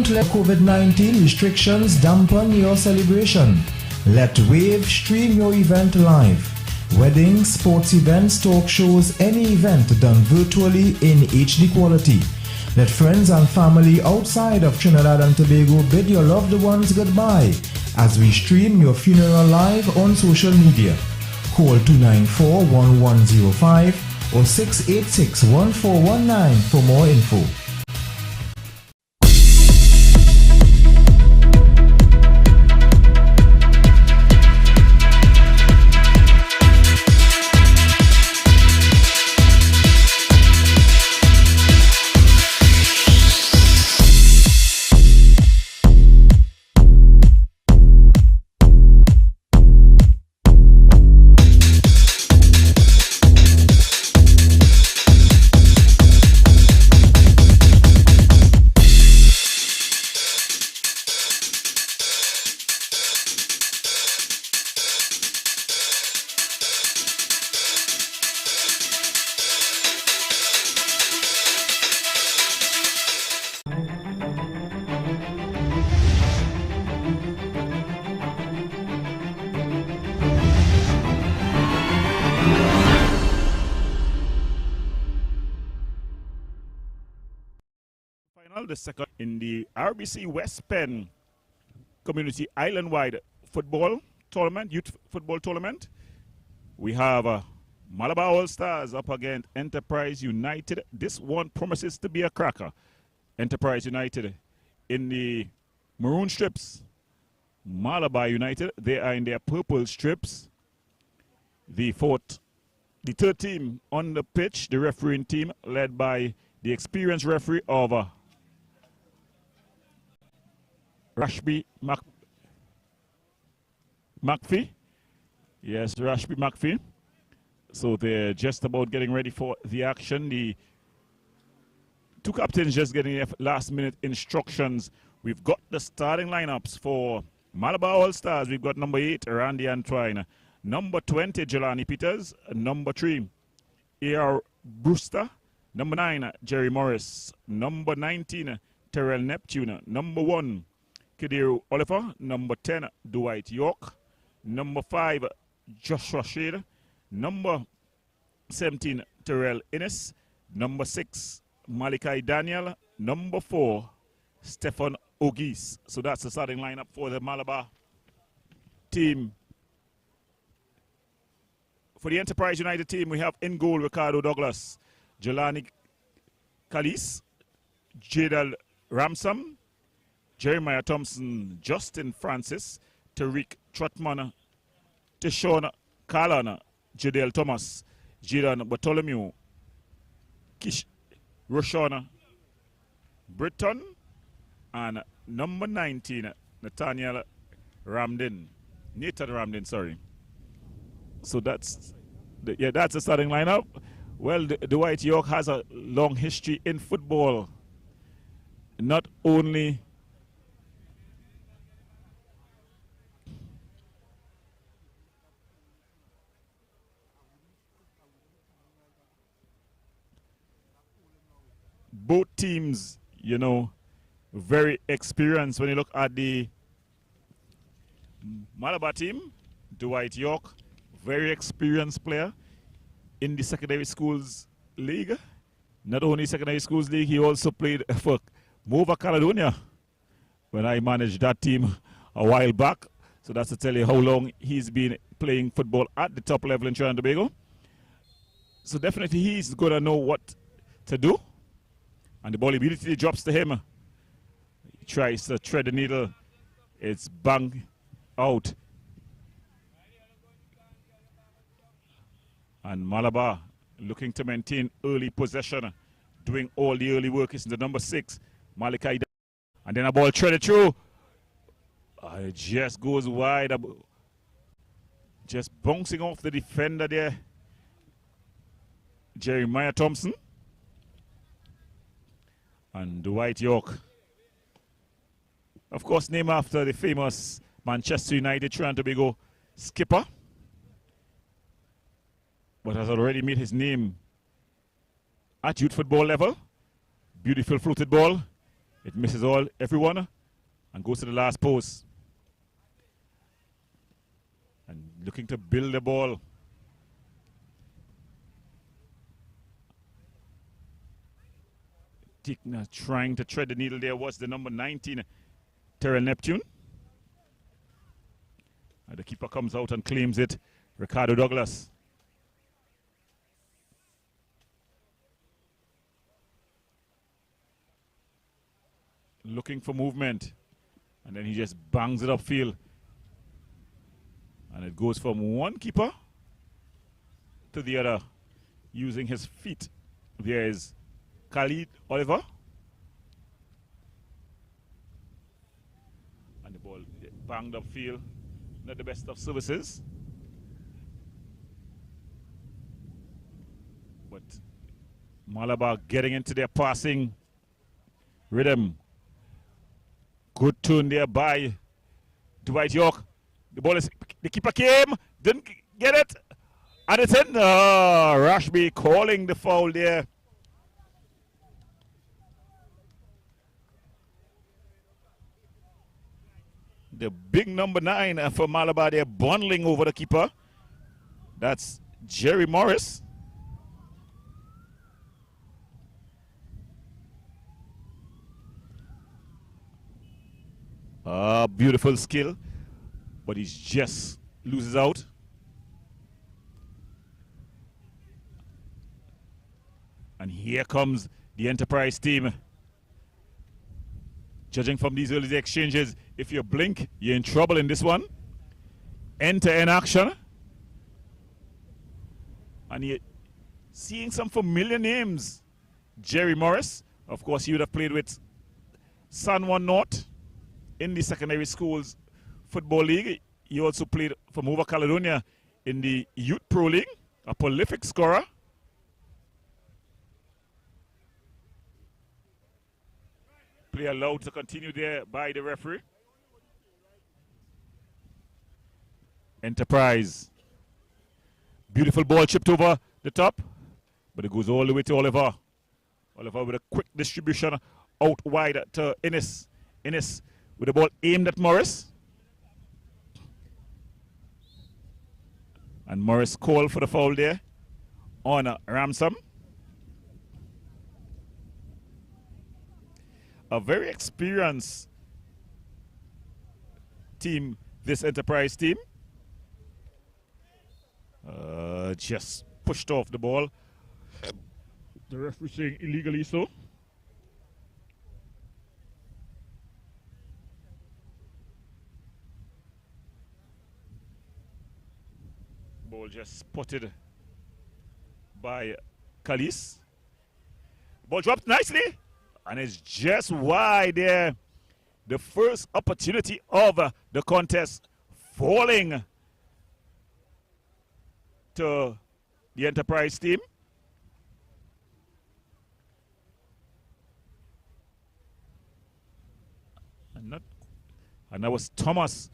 Don't let COVID-19 restrictions dampen your celebration. Let Wave stream your event live. Weddings, sports events, talk shows, any event done virtually in HD quality. Let friends and family outside of Trinidad and Tobago bid your loved ones goodbye as we stream your funeral live on social media. Call 294-1105 or 686-1419 for more info. The second in the Rbc Westpenn Community Islandwide football tournament, youth football tournament. We have Malabar All-Stars up against Enterprise United. This one promises to be a cracker. Enterprise United in the maroon strips. Malabar United, they are in their purple strips. The third team on the pitch, the refereeing team, led by the experienced referee of Rbc McPhee. Yes, Rbc McPhee. So they're just about getting ready for the action. The two captains just getting their last minute instructions. We've got the starting lineups for Malabar All-Stars. We've got number 8, Randy Antoine. Number 20, Jelani Peters. Number 3, A.R. Brewster. Number 9, Jerry Morris. Number 19, Terrell Neptune. Number 1, Kidiru Oliver. Number 10, Dwight York. Number 5, Joshua Shade. Number 17, Terrell Innes. Number 6, Malachi Daniel. Number 4, Stefan Ogis. So that's the starting lineup for the Malabar team. For the Enterprise United team, we have in goal Ricardo Douglas, Jelani Kalis, Jadal Ramsam, Jeremiah Thompson, Justin Francis, Tariq Trotman, Tishon Carlon, Jadel Thomas, Jidan Bartholomew, Kish Roshon Britton, and number 19, Nathaniel Ramdin. Nathan Ramdin, sorry. So that's the starting lineup. Well, Dwight York has a long history in football. Not only both teams, you know, very experienced. When you look at the Malabar team, Dwight York, very experienced player in the secondary schools league. Not only secondary schools league, he also played for Mova Caledonia when I managed that team a while back. So that's to tell you how long he's been playing football at the top level in Trinidad and Tobago. So definitely he's going to know what to do. And the ball immediately drops to him. He tries to thread the needle. It's bang out. And Malabar looking to maintain early possession, doing all the early work. Is the number 6, Malachi. And then a ball threaded through. It just goes wide. Just bouncing off the defender there, Jeremiah Thompson. And Dwight York, of course, named after the famous Manchester United Trinidad and Tobago skipper, but has already made his name at youth football level. Beautiful floated ball. It misses everyone, and goes to the last post. And looking to build the ball. Trying to thread the needle there was the number 19, Terrell Neptune. And the keeper comes out and claims it, Ricardo Douglas. Looking for movement, and then he just bangs it upfield. And it goes from one keeper to the other using his feet. There is Khalid Oliver. And the ball banged upfield. Not the best of services. But Malabar getting into their passing rhythm. Good turn there by Dwight York. The ball is, the keeper came, didn't get it. And it's in. Rashby calling the foul there. The big number 9 for Malabar, they're bundling over the keeper. That's Jerry Morris. Beautiful skill, but he just loses out. And here comes the Enterprise team. Judging from these early exchanges, if you blink, you're in trouble in this one. End-to-end action. And you're seeing some familiar names. Jerry Morris, of course, he would have played with San Juan North in the secondary schools football league. He also played for Mova Caledonia in the Youth Pro League, a prolific scorer. Play allowed to continue there by the referee. Enterprise. Beautiful ball chipped over the top, but it goes all the way to Oliver. Oliver with a quick distribution out wide to Innes. Innes with the ball aimed at Morris. And Morris called for the foul there on Ransom. A very experienced team, this Enterprise team. Just pushed off the ball. The referee saying illegally so. Ball just spotted by Kalis. Ball dropped nicely, and it's just wide there. The first opportunity of the contest falling to the Enterprise team. And that was Thomas.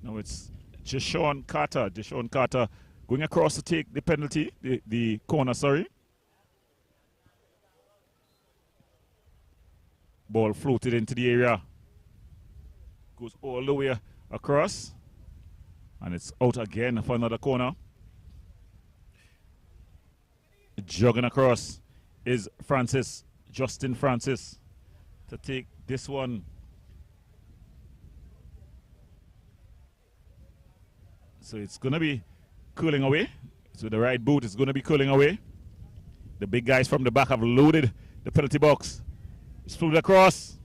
Now it's Deshaun Carter. Deshaun Carter going across to take the penalty, the corner, sorry. Ball floated into the area. Goes all the way across. And it's out again for another corner. Jogging across is Francis, Justin Francis, to take this one. So it's going to be curling away. So the right boot is going to be curling away. The big guys from the back have loaded the penalty box. It's flew across,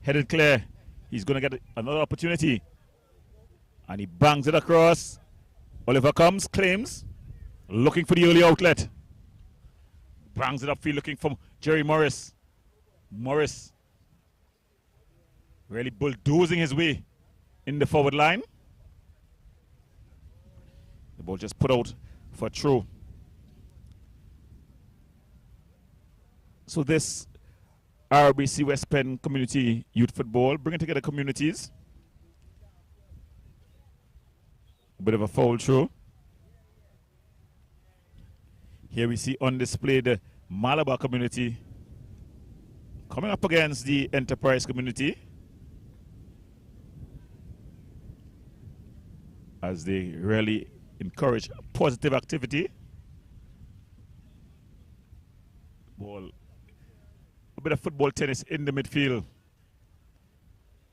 headed clear. He's going to get another opportunity. And he bangs it across. Oliver comes, claims, looking for the early outlet. Bangs it upfield, looking for Jerry Morris. Morris really bulldozing his way in the forward line. The ball just put out for a throw. So this Rbc Westpenn Community Youth Football, bringing together communities. A bit of a foul throw. Here we see on display the Malabar community coming up against the Enterprise community as they really encourage positive activity. Ball, a bit of football tennis in the midfield.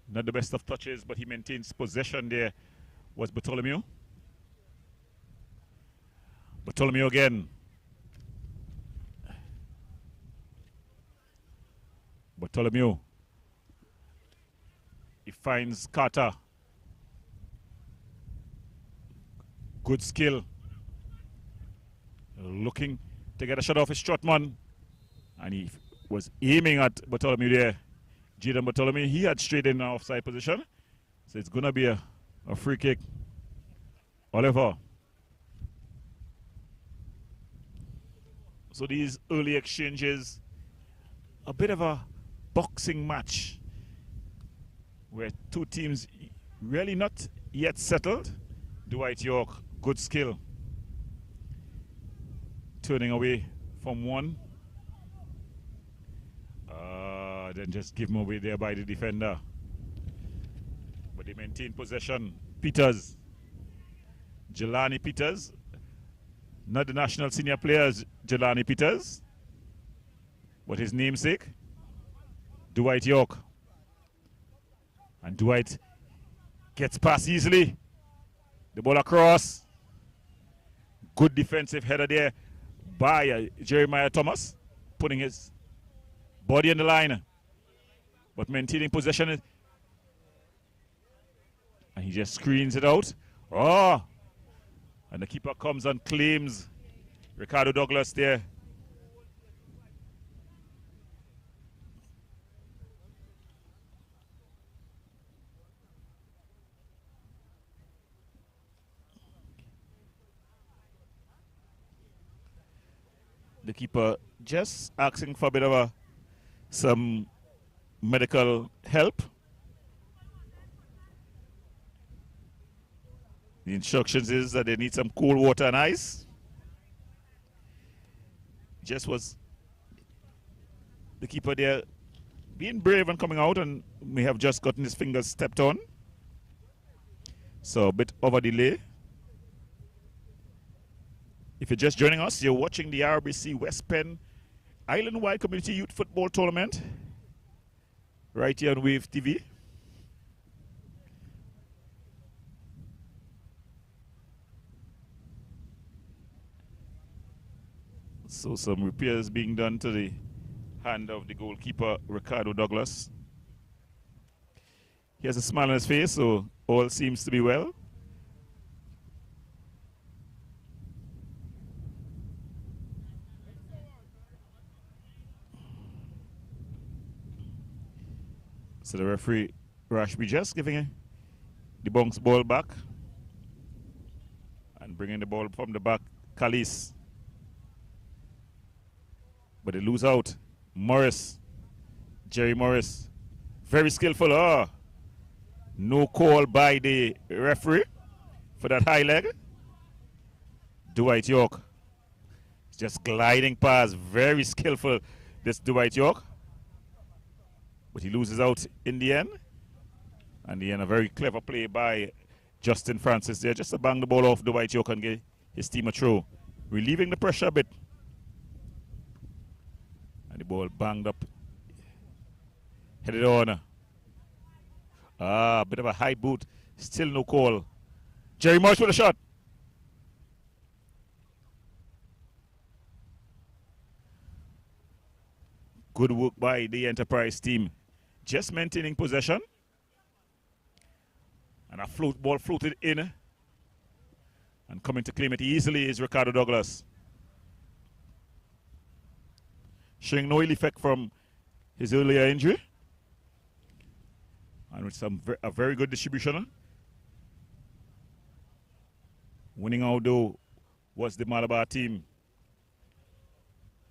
Not the best of touches, but he maintains possession there. Was Bartholomew. Bartholomew again. Bartholomew. He finds Carter. Good skill. Looking to get a shot off his Strotman. And he was aiming at Bartholomew there. Jaden Bartholomew, he had straight in an offside position. So it's going to be a free kick. Oliver. So these early exchanges, a bit of a boxing match where two teams really not yet settled. Dwight York, good skill. Turning away from one. Then just give him away there by the defender. But they maintain possession. Peters. Jelani Peters. Not the national senior players, Jelani Peters. But his namesake, Dwight York. And Dwight gets past easily. The ball across. Good defensive header there by Jeremiah Thomas. Putting his body in the line. But maintaining possession. And he just screens it out. Oh! And the keeper comes and claims Ricardo Douglas there. The keeper just asking for a bit of some medical help. The instructions is that they need some cold water and ice. Just was the keeper there being brave and coming out, and may have just gotten his fingers stepped on. So a bit of a delay. If you're just joining us, you're watching the Rbc Westpenn Islandwide Community Youth Football Tournament right here on Wave TV. So some repairs being done to the hand of the goalkeeper, Ricardo Douglas. He has a smile on his face, so all seems to be well. So the referee, Rashby, just giving the bounce ball back and bringing the ball from the back, Kalis. But they lose out. Morris, Jerry Morris, very skillful. Oh, no call by the referee for that high leg. Dwight York, just gliding past, very skillful, this Dwight York. But he loses out in the end. And a very clever play by Justin Francis there, just to bang the ball off Dwight York and get his team a throw, relieving the pressure a bit. And the ball banged up, headed on. A bit of a high boot, still no call. Jerry Morris with a shot. Good work by the Enterprise team. Just maintaining possession. And a ball floated in. And coming to claim it easily is Ricardo Douglas. Showing no ill effect from his earlier injury. And with a very good distribution. Winning out though was the Malabar team.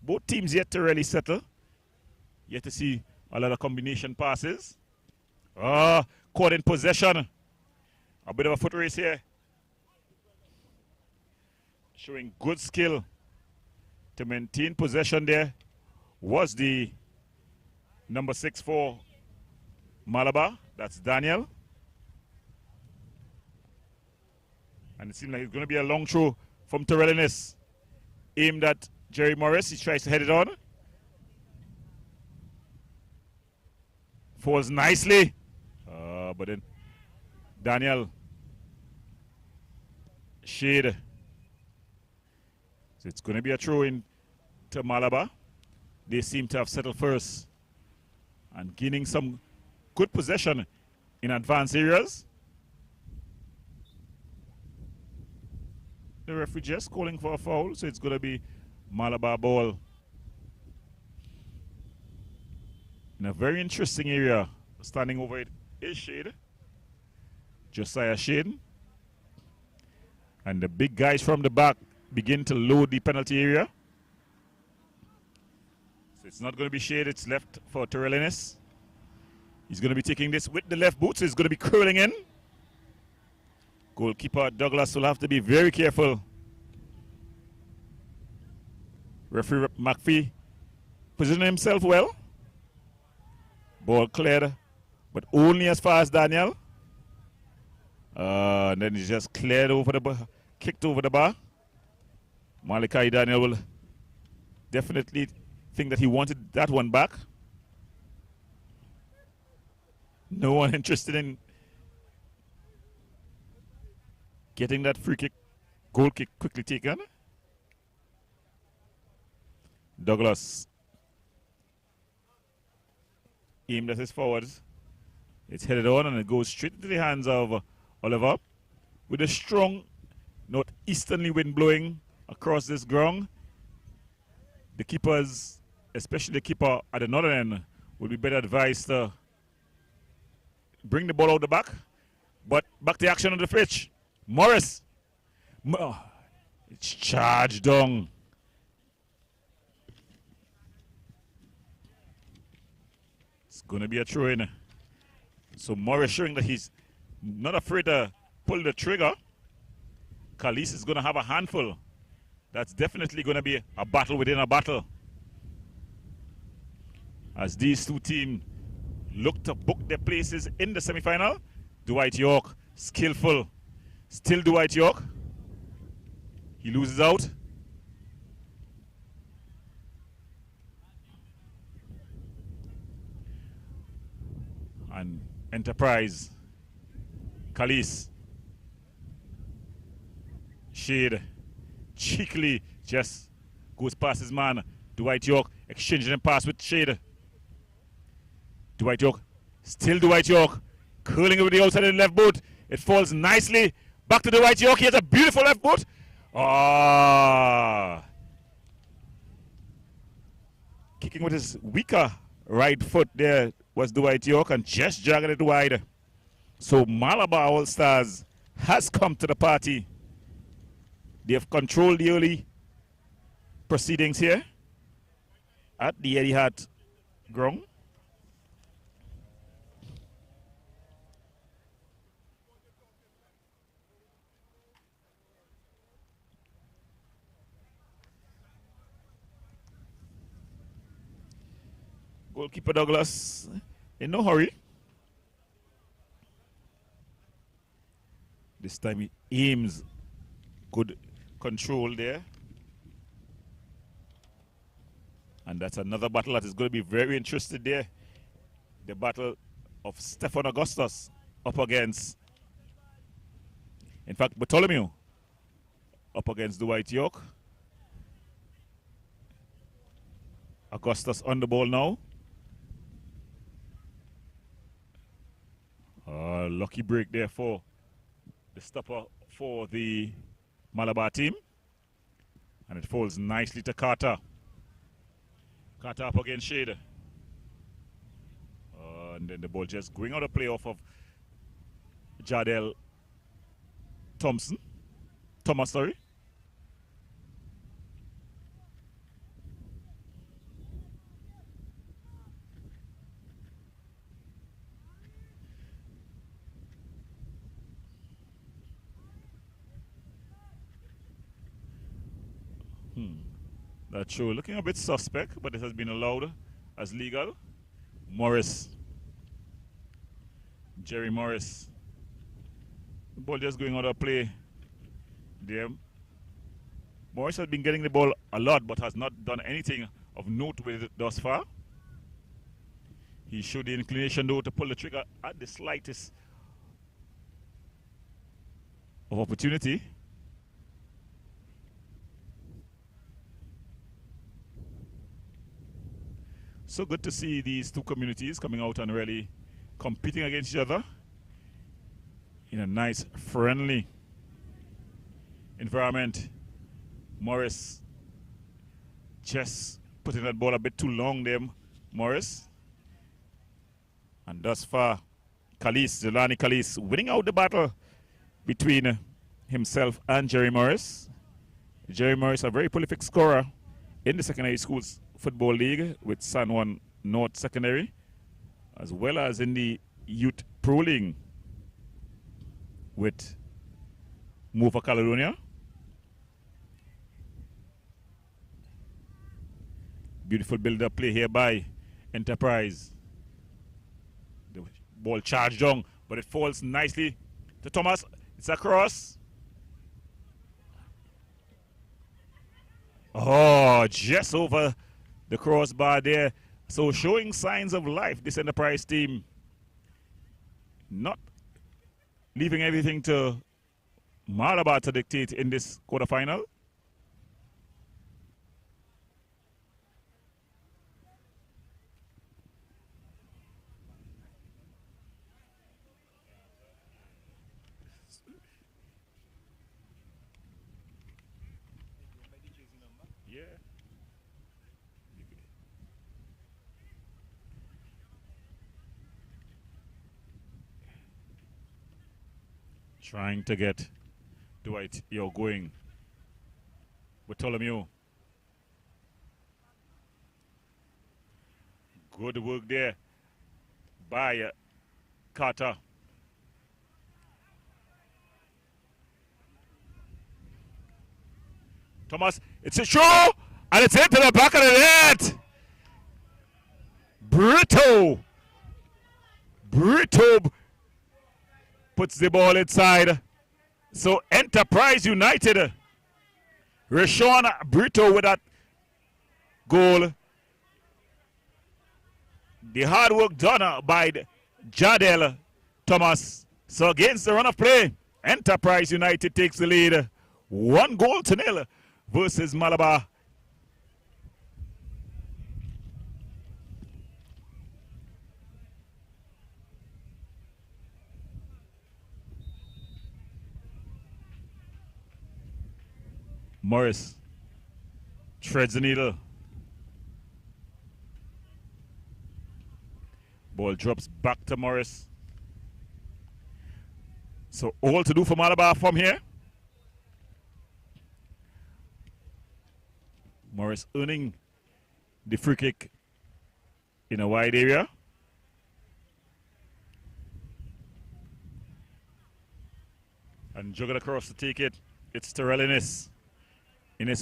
Both teams yet to really settle. Yet to see a lot of combination passes. Caught in possession. A bit of a foot race here. Showing good skill. to maintain possession there was the number 6 for Malabar. That's Daniel. And it seems like it's going to be a long throw from Terrellinis. Aimed at Jerry Morris. He tries to head it on. Falls nicely. But then Daniel. Shade. So it's going to be a throw in to Malabar. They seem to have settled first and gaining some good possession in advanced areas. The referee just calling for a foul, so it's going to be Malabar ball. In a very interesting area, standing over it is Shade. Josiah Shade. And the big guys from the back begin to load the penalty area. So it's not going to be Shade, it's left for Terrellinis. He's going to be taking this with the left boot, so he's going to be curling in. Goalkeeper Douglas will have to be very careful. Referee McPhee positioning himself well. Ball cleared, but only as far as Daniel. And then he just cleared over the bar, kicked over the bar. Malachi Daniel will definitely think that he wanted that one back. No one interested in getting that free kick, goal kick quickly taken. Douglas aimed at his forwards. It's headed on and it goes straight into the hands of Oliver. With a strong northeasterly wind blowing across this ground, the keepers, especially the keeper at the northern end, will be better advised to bring the ball out the back. But back to action on the pitch. Morris. It's charged down. It's going to be a throw in. So Morris showing that he's not afraid to pull the trigger. Kalis is going to have a handful. That's definitely going to be a battle within a battle. As these two teams look to book their places in the semi-final. Dwight York, skillful. Still Dwight York. He loses out. And Enterprise. Kalis. Shade. Cheekily just goes past his man. Dwight York exchanging a pass with Shade. Dwight York. Still Dwight York. Curling over the outside of the left boot. It falls nicely. Back to Dwight York. He has a beautiful left boot. Kicking with his weaker right foot there was Dwight York and just dragging it wide. So Malabar All-Stars has come to the party. They have controlled the early proceedings here at the Etihad ground. Goalkeeper Douglas in no hurry. This time he aims. Good control there. And that's another battle that is going to be very interesting there. The battle of Stefan Augustus up against, in fact, Bartholomew up against Dwight York. Augustus on the ball now. Lucky break there for the stopper for the Malabar team. And it falls nicely to Carter. Carter up against Shade. And then the ball just going out of play off of Jardel Thomas, sorry. That show looking a bit suspect, but it has been allowed as legal. Morris. Jerry Morris. The ball just going out of play there. Morris has been getting the ball a lot, but has not done anything of note with it thus far. He showed the inclination, though, to pull the trigger at the slightest of opportunity. So good to see these two communities coming out and really competing against each other in a nice, friendly environment. Morris just putting that ball a bit too long there, Morris. And thus far, Jelani Kalis winning out the battle between himself and Jerry Morris. Jerry Morris, a very prolific scorer in the secondary schools football league with San Juan North Secondary, as well as in the youth pro league with Move Caledonia. Beautiful build-up play here by Enterprise. The ball charged down, but it falls nicely to Thomas. It's a cross. Oh, just over the crossbar there. So showing signs of life, this Enterprise team. Not leaving everything to Malabar to dictate in this quarterfinal. Yeah. Trying to get Dwight Yo going with Bartholomew. Good work there by Carter. Thomas, it's a show, and it's into the back of the net. Brito puts the ball inside. So Enterprise United, Rashawn Brito with that goal. The hard work done by Jadel Thomas. So against the run of play, Enterprise United takes the lead. 1-0 versus Malabar. Morris treads the needle. Ball drops back to Morris. So all to do for Malabar from here. Morris earning the free kick in a wide area. And juggling across to take it. It's Terrell Innes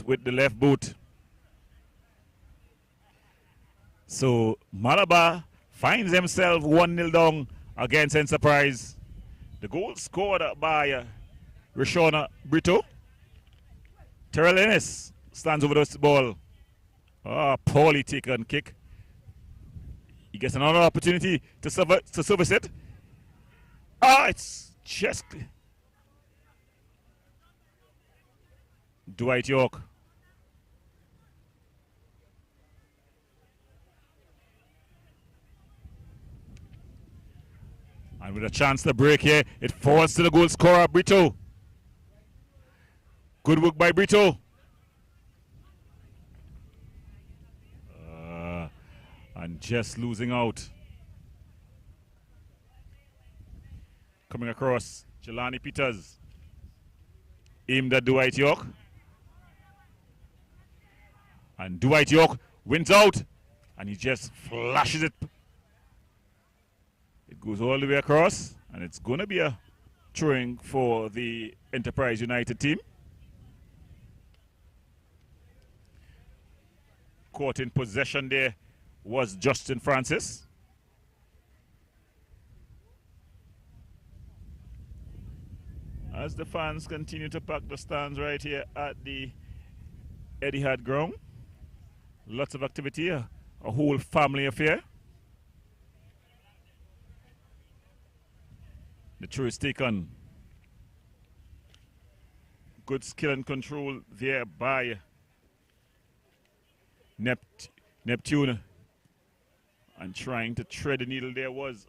with the left boot. So Malabar finds himself 1-0 down against Enterprise. The goal scored by Rashawn Brito. Terrell Innes stands over this ball. Poorly taken kick. He gets another opportunity to service it. It's just Dwight York. And with a chance to break here, it falls to the goal scorer, Brito. Good work by Brito. And just losing out. Coming across, Jelani Peters. Aimed at Dwight York. And Dwight York wins out. And he just flashes it. It goes all the way across. And it's going to be a throwing for the Enterprise United team. caught in possession there was Justin Francis. As the fans continue to pack the stands right here at the Etihad ground. Lots of activity, a whole family affair. The throw is taken. Good skill and control there by Neptune. And trying to thread the needle there was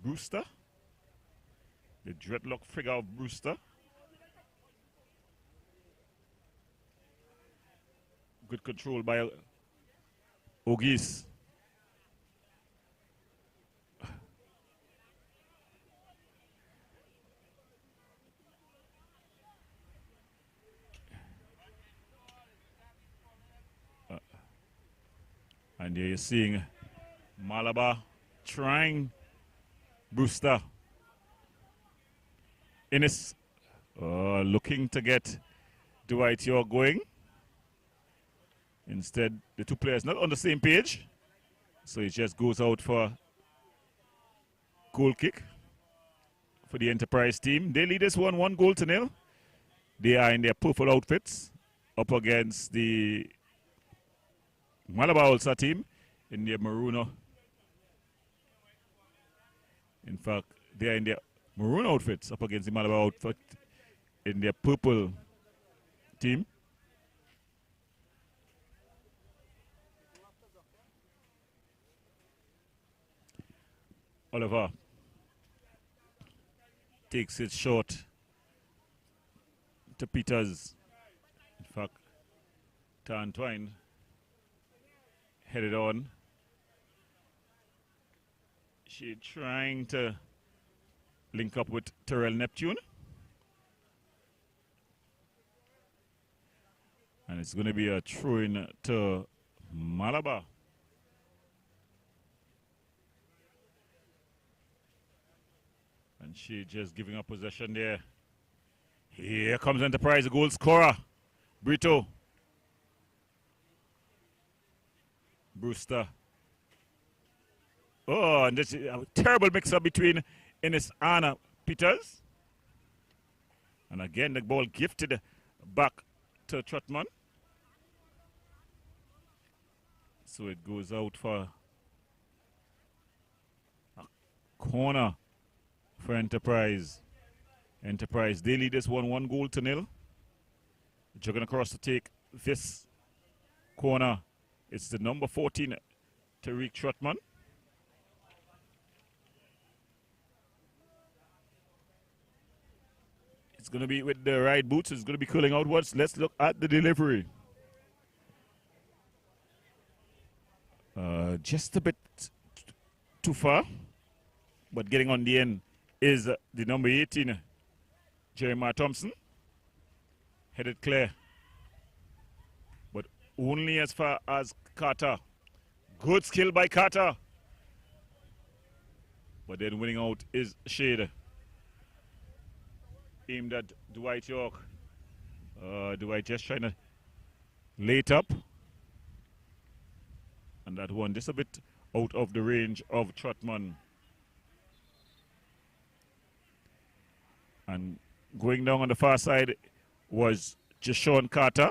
Brewster. The dreadlock figure of Brewster. Good control by Ogis. And there you're seeing Malabar trying Brewster. Innes looking to get Dwight York going. Instead, the two players not on the same page. So it just goes out for goal kick for the Enterprise team. They lead this 1 goal to nil. They are in their purple outfits up against the Malabar Ulster team in their maroon. In fact, they are in their maroon outfits up against the Malabar outfit in their purple team. Oliver takes it short to Peters. In fact, Tantwine headed on. She trying to link up with Terrell Neptune. And it's going to be a throw-in to Malabar. And she just giving up possession there. Here comes Enterprise, goal scorer, Brito. Brewster. Oh, and this is a terrible mix-up between Innes and Peters. And again, the ball gifted back to Trotman. So it goes out for a corner for Enterprise. Enterprise, they lead this 1 goal to nil. Jogging across to take this corner. It's the number 14, Tariq Trotman. It's going to be with the right boots. It's going to be curling outwards. Let's look at the delivery. Just a bit too far. But getting on the end is the number 18, Jeremiah Thompson. Headed clear. But only as far as Carter. Good skill by Carter. But then winning out is Shade. Aimed at Dwight York. Dwight just trying to lay it up. And that one just a bit out of the range of Trotman. And going down on the far side was Jashawn Carter.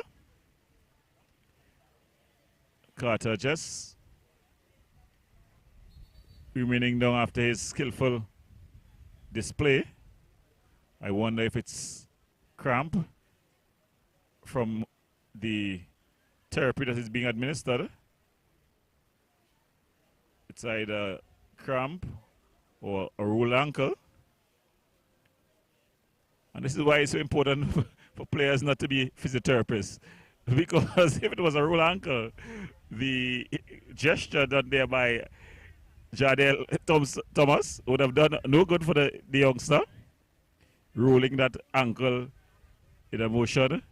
Carter just remaining down after his skillful display. I wonder if it's cramp from the therapy that is being administered. It's either cramp or a rolled ankle. And this is why it's so important for players not to be physiotherapists. Because if it was a rolled ankle, the gesture done there by Jardel Thomas would have done no good for the youngster. Rolling that ankle in a motion.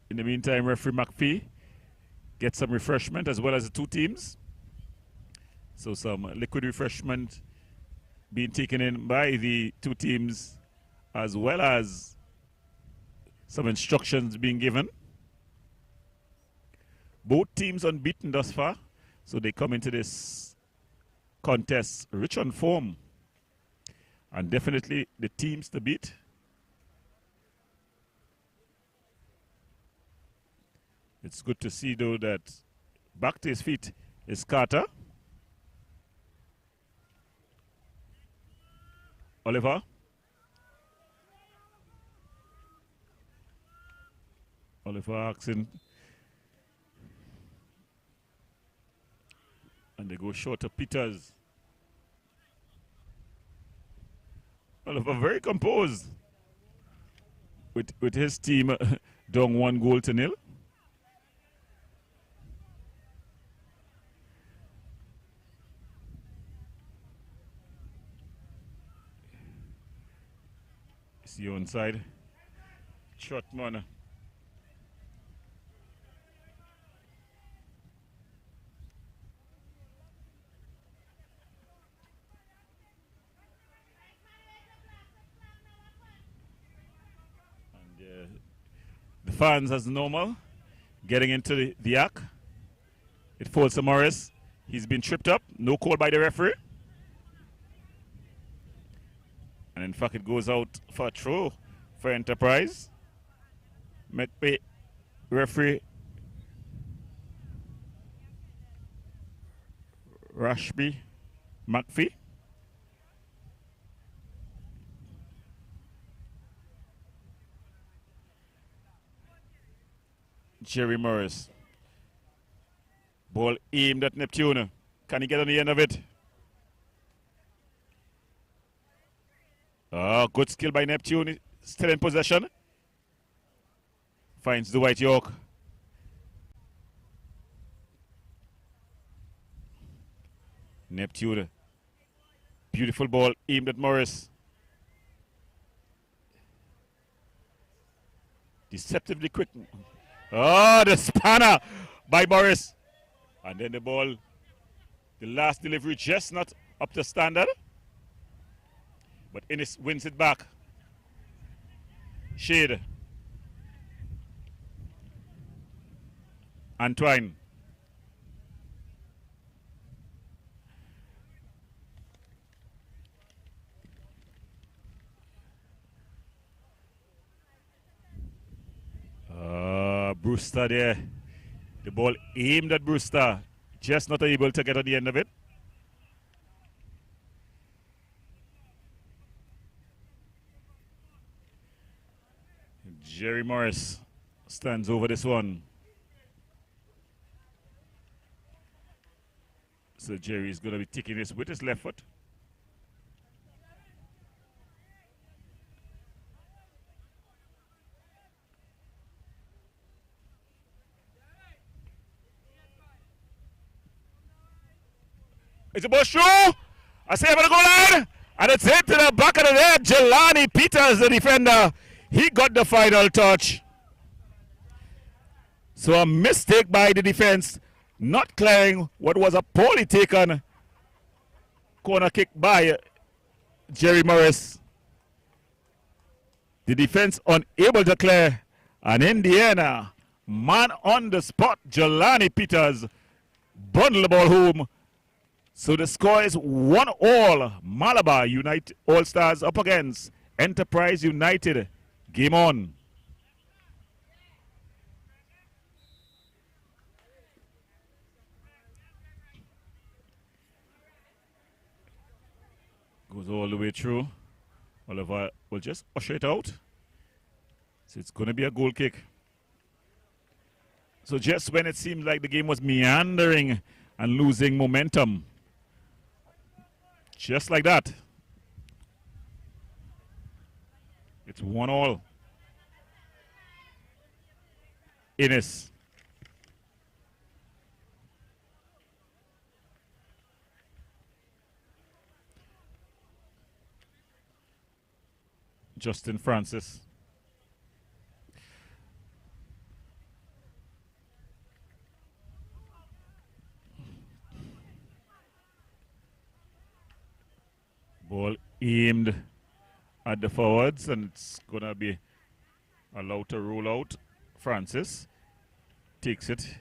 In the meantime, referee McPhee gets some refreshment as well as the two teams. So some liquid refreshment being taken in by the two teams, as well as some instructions being given. Both teams unbeaten thus far, so they come into this contest rich on form. And definitely the teams to beat. It's good to see, though, that back to his feet is Carter. Oliver. Oliver asking. And they go short to Peters. Oliver very composed with his team down 1-0. See you inside. Shot man. The fans, as normal, getting into the act. It falls to Morris. He's been tripped up. No call by the referee. And in fact, it goes out for a throw for Enterprise. McPay, referee Rashby McPhee. Jerry Morris. Ball aimed at Neptune. Can he get on the end of it? Oh, good skill by Neptune. Still in possession. Finds Dwight York. Neptune. Beautiful ball aimed at Morris. Deceptively quick. Oh, the spanner by Morris. And then the ball, the last delivery just not up to standard. But Innes wins it back. Shade. Antoine. Brewster there. The ball aimed at Brewster. Just not able to get on the end of it. Jerry Morris stands over this one. So Jerry is going to be taking this with his left foot. It's a ball through. I say over the goal line. And it's hit to the back of the net. Jelani Peters, the defender. He got the final touch. So a mistake by the defense, not clearing what was a poorly taken corner kick by Jerry Morris. The defense unable to clear. And Indiana, man on the spot, Jelani Peters, bundle the ball home. So the score is 1-1. Malabar United All-Stars up against Enterprise United. Game on. Goes all the way through. Oliver will just usher it out. So it's going to be a goal kick. So just when it seemed like the game was meandering and losing momentum, just like that, it's 1-1. Innes. Justin Francis. Ball aimed at the forwards, and it's going to be allowed to roll out. Francis takes it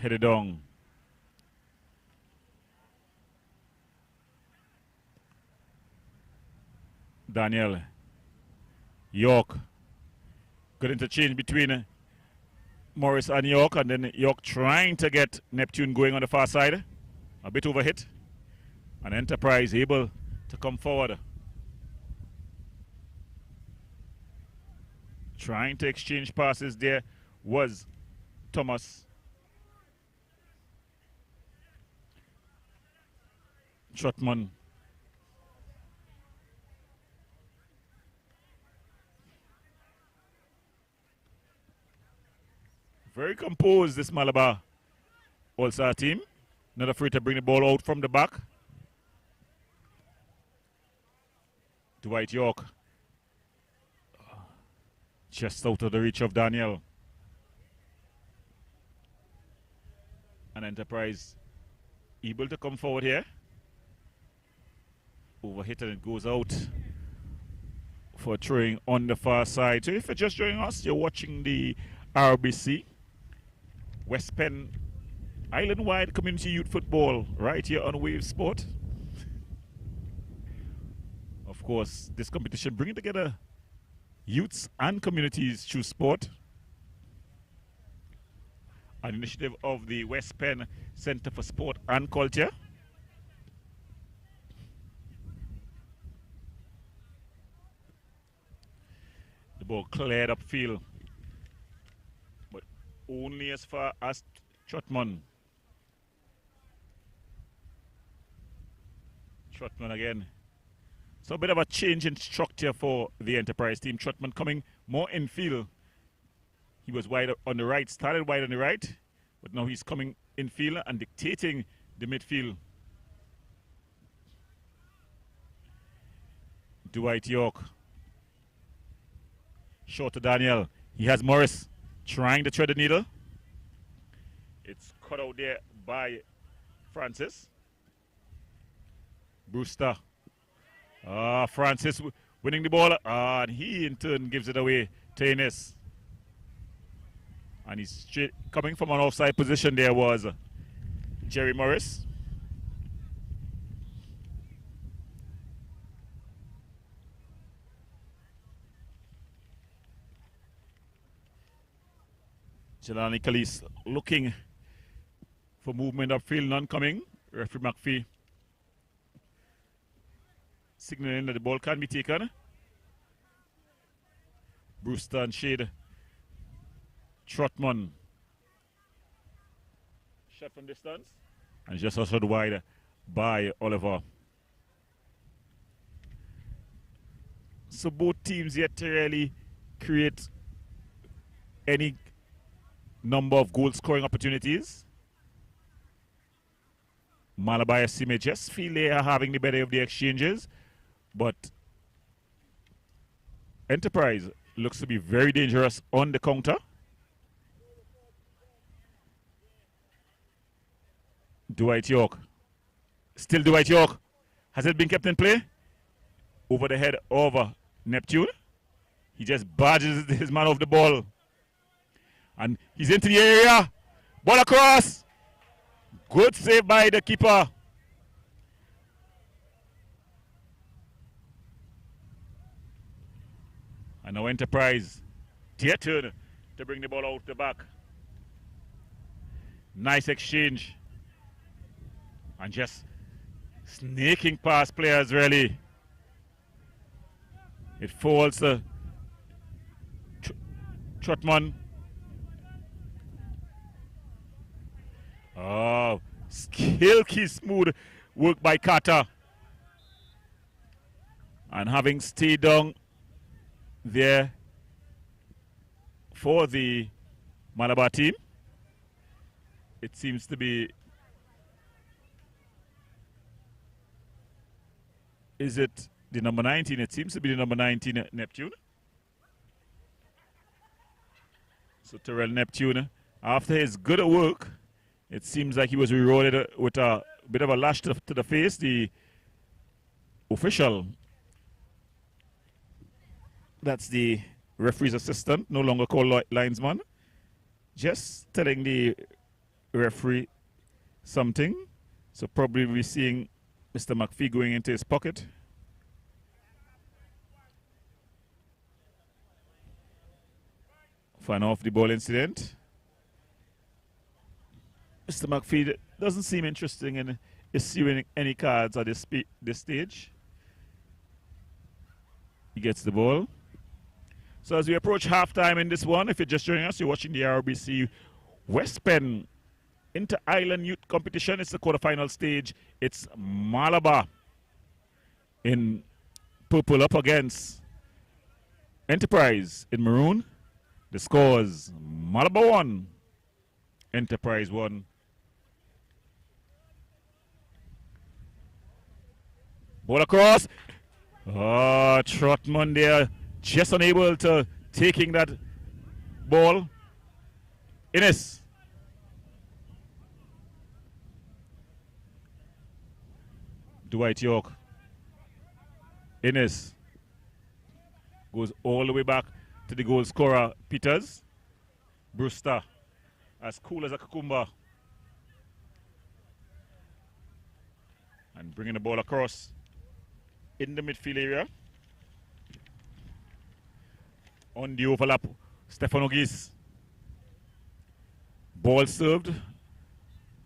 Headed down. Daniel. York. Good interchange between Morris and York, and then York trying to get Neptune going on the far side. A bit overhit. And Enterprise able to come forward. Trying to exchange passes there was Thomas. Trotman. Very composed, this Malabar All-Star team. Not afraid to bring the ball out from the back. Dwight York. Just out of the reach of Daniel. And Enterprise able to come forward here. Overhit and it goes out for throwing on the far side. So if you're just joining us, you're watching the RBC Westpenn Islandwide Community Youth Football right here on Wave Sport. Of course, this competition bringing together youths and communities through sport. An initiative of the Westpenn Center for Sport and Culture. The ball cleared upfield, but only as far as Trotman. Trotman again. So a bit of a change in structure for the Enterprise team. Trotman coming more infield. He was wide on the right, started wide on the right, but now he's coming infield and dictating the midfield. Dwight York. Short to Daniel. He has Morris trying to thread the needle. It's cut out there by Francis. Brewster. Francis winning the ball. And he in turn gives it away to Ines. And he's straight coming from an offside position. There was Jerry Morris. Jelani Kalis looking for movement upfield, none coming. Referee McPhee signaling that the ball can be taken. Brewster and Shade. Trotman. Shot from distance. And just ushered wide by Oliver. So both teams yet to really create any number of goal scoring opportunities. Malabar FC may just feel they are having the better of the exchanges, but Enterprise looks to be very dangerous on the counter. Dwight York. Still Dwight York. Has it been kept in play? Over the head of Neptune. He just barges his man off the ball. And he's into the area. Ball across. Good save by the keeper. And now Enterprise. Their turn to bring the ball out the back. Nice exchange. And just snaking past players, really. It falls to Trotman. Oh, skilky smooth work by Carter. And having stayed down there for the Malabar team, it seems to be, is it the number 19? It seems to be the number 19 Neptune. So Terrell Neptune, after his good work, it seems like he was rewarded with a bit of a lash to the face. The official, that's the referee's assistant, no longer called linesman, just telling the referee something. So probably we're seeing Mr. McPhee going into his pocket. For an off the ball incident. Mr. McPhee doesn't seem interested in issuing any cards at this stage. He gets the ball. So as we approach halftime in this one, if you're just joining us, you're watching the Rbc Westpenn Inter-Island Youth Competition. It's the quarterfinal stage. It's Malabar in purple up against Enterprise in maroon. The scores: Malabar 1, Enterprise 1. Ball across. Trotman there, just unable to taking that ball. Innes. Dwight York. Innes goes all the way back to the goal scorer, Peters. Brewster, as cool as a cucumber. And bringing the ball across in the midfield area. On the overlap, Stefano Gis. Ball served.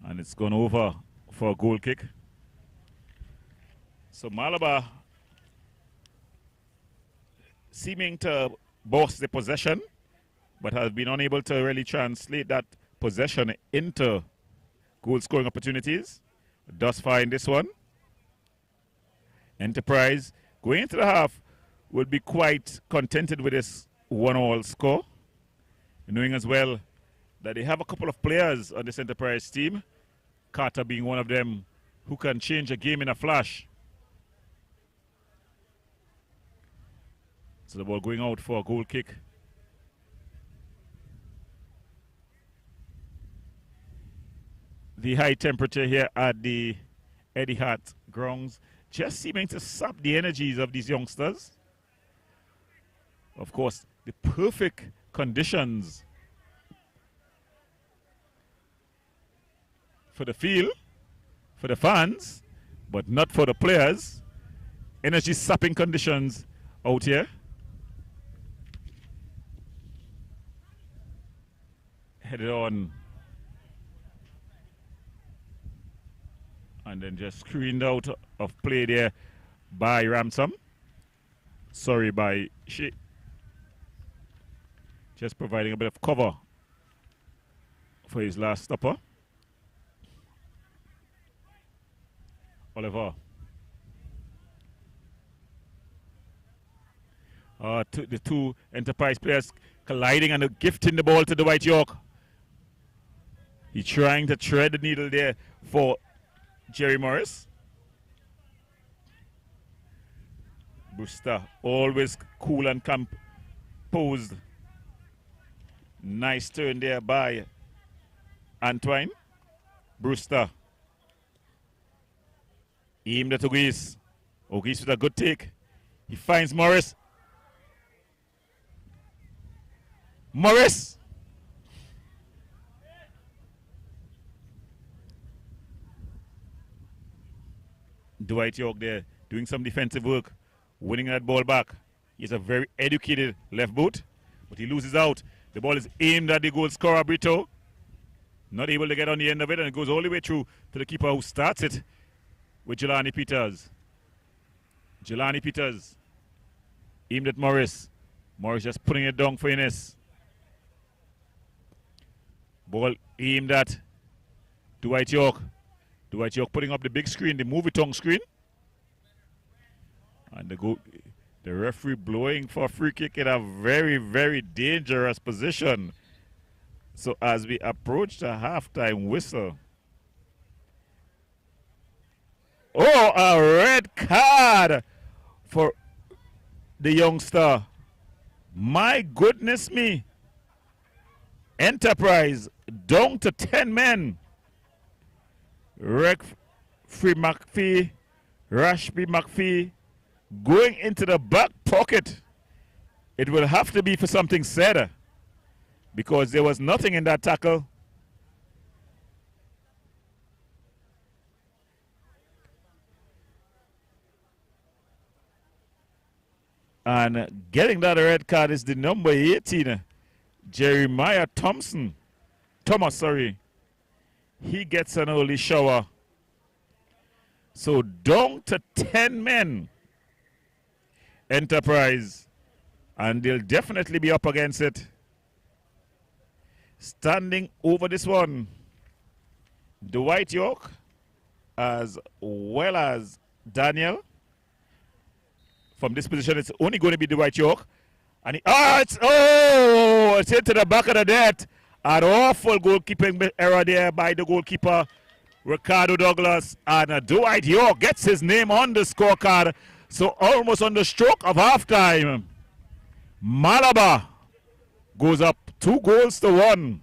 And it's gone over for a goal kick. So Malabar seeming to boss the possession, but has been unable to really translate that possession into goal scoring opportunities. Thus far in this one. Enterprise going into the half will be quite contented with this 1-all score, knowing as well that they have a couple of players on this Enterprise team, Carter being one of them, who can change a game in a flash. So the ball going out for a goal kick. The high temperature here at the Eddie Hart grounds just seeming to sap the energies of these youngsters. Of course, the perfect conditions for the field, for the fans, but not for the players. Energy sapping conditions out here. Headed on. And then just screened out of play there by Ransom. Sorry, by Shea. Just providing a bit of cover for his last stopper. Oliver. The two Enterprise players colliding and gifting the ball to Dwight York. He's trying to thread the needle there for Jerry Morris. Brewster always cool and composed. Nice turn there by Antoine. Brewster. Aimed at Ogis. Ogis with a good take. He finds Morris. Morris! Dwight York there doing some defensive work, winning that ball back. He's a very educated left boot, but he loses out. The ball is aimed at the goal scorer, Brito. Not able to get on the end of it, and it goes all the way through to the keeper who starts it with Jelani Peters. Jelani Peters aimed at Morris. Morris just putting it down for Innes. Ball aimed at Dwight York. Dwight York putting up the big screen, the movie-tongue screen. And the referee blowing for a free kick in a very, very dangerous position. So as we approach the halftime whistle. Oh, a red card for the youngster. My goodness me. Enterprise down to 10 men. Free McPhee, Rashby McPhee going into the back pocket. It will have to be for something said, because there was nothing in that tackle. And getting that red card is the number 18, Jeremiah Thomas, sorry. He gets an early shower. So down to 10 men. Enterprise. And they'll definitely be up against it. Standing over this one, Dwight York as well as Daniel. From this position, it's only going to be Dwight York. And it's into the back of the net. An awful goalkeeping error there by the goalkeeper, Ricardo Douglas. And Dwight York gets his name on the scorecard. So almost on the stroke of halftime, Malabar goes up 2-1.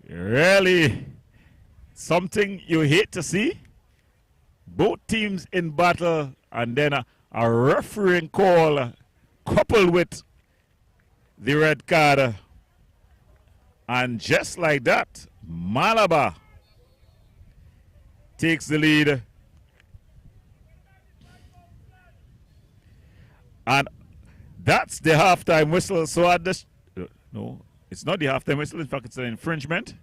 Really something you hate to see. Both teams in battle, and then a refereeing call coupled with the red card. And just like that, Malabar takes the lead. And that's the halftime whistle. So at this, no, it's not the halftime whistle. In fact, it's an infringement.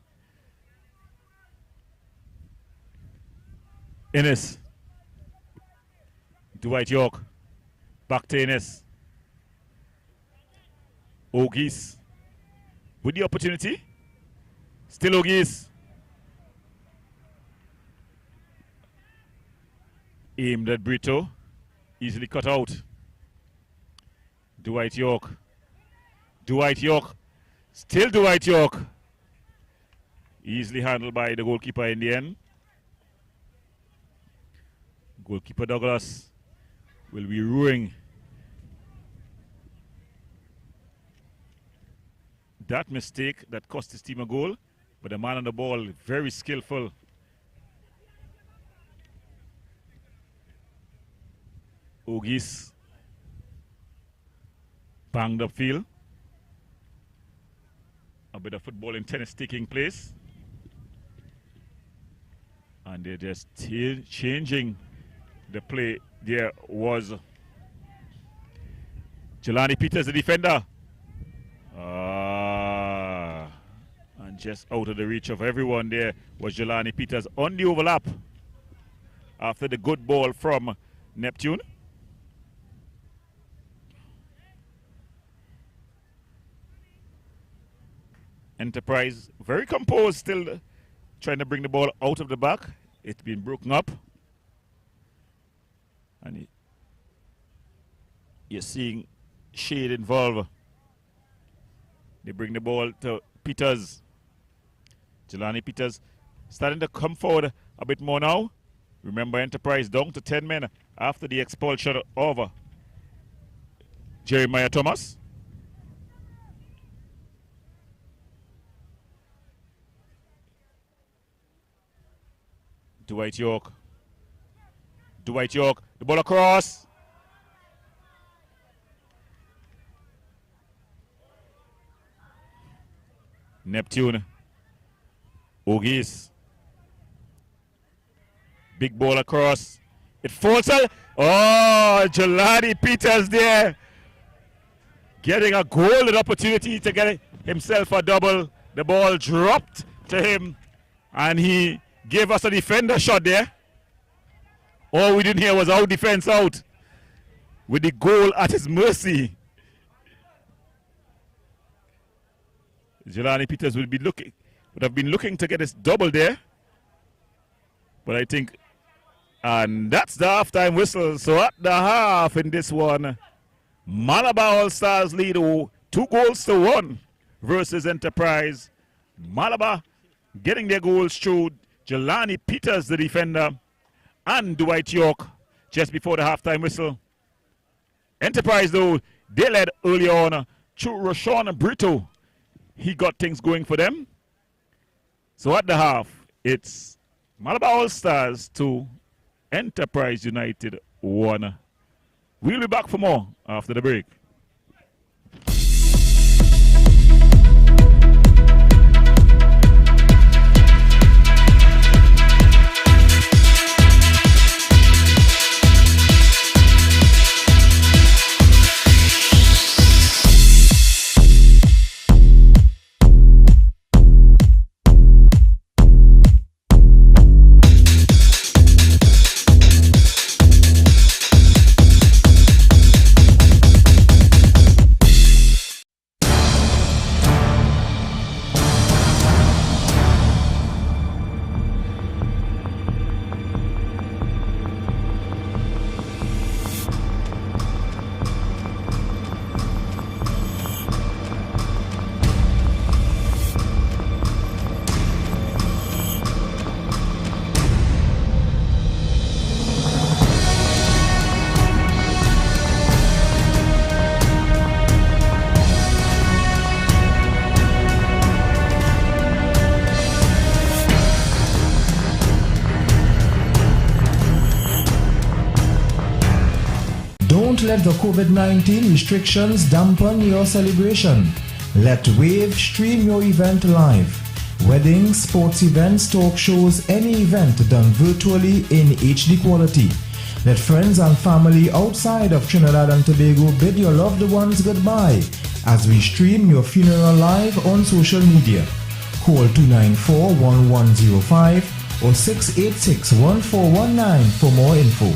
Innes. Dwight York. Back to Innes. Ogis. With the opportunity. Still Ogis. Aimed at Brito. Easily cut out. Dwight York. Dwight York. Still Dwight York. Easily handled by the goalkeeper in the end. Goalkeeper Douglas will be ruining that mistake that cost his team a goal. But the man on the ball, very skillful. Ogis. Banged up field. A bit of football and tennis taking place. And they're just changing the play. There was Jelani Peters, the defender. And just out of the reach of everyone there was Jelani Peters on the overlap after the good ball from Neptune. Enterprise very composed, still trying to bring the ball out of the back. It's been broken up. And you're seeing shade involved. They bring the ball to Peters. Jelani Peters starting to come forward a bit more now. Remember, Enterprise down to 10 men after the expulsion of Jeremiah Thomas. Dwight York. Dwight York. The ball across. Neptune. Ogis. Big ball across. It falls out. Oh, Jelani Peters there. Getting a golden opportunity to get himself a double. The ball dropped to him. And he gave us a defender shot there. All we didn't hear was our defense out with the goal at his mercy. Jelani Peters would have been looking to get his double there. But I think, and that's the halftime whistle. So at the half in this one, Malabar All-Stars lead 2-1 versus Enterprise. Malabar getting their goals through Jelani Peters, the defender, and Dwight York just before the halftime whistle. Enterprise, though, they led early on through Rashawn Brito. He got things going for them. So at the half, it's Malabar All-Stars 2, Enterprise United 1. We'll be back for more after the break. Don't let the COVID-19 restrictions dampen your celebration. Let Wave stream your event live. Weddings, sports events, talk shows, any event done virtually in HD quality. Let friends and family outside of Trinidad and Tobago bid your loved ones goodbye as we stream your funeral live on social media. Call 294-1105 or 686-1419 for more info.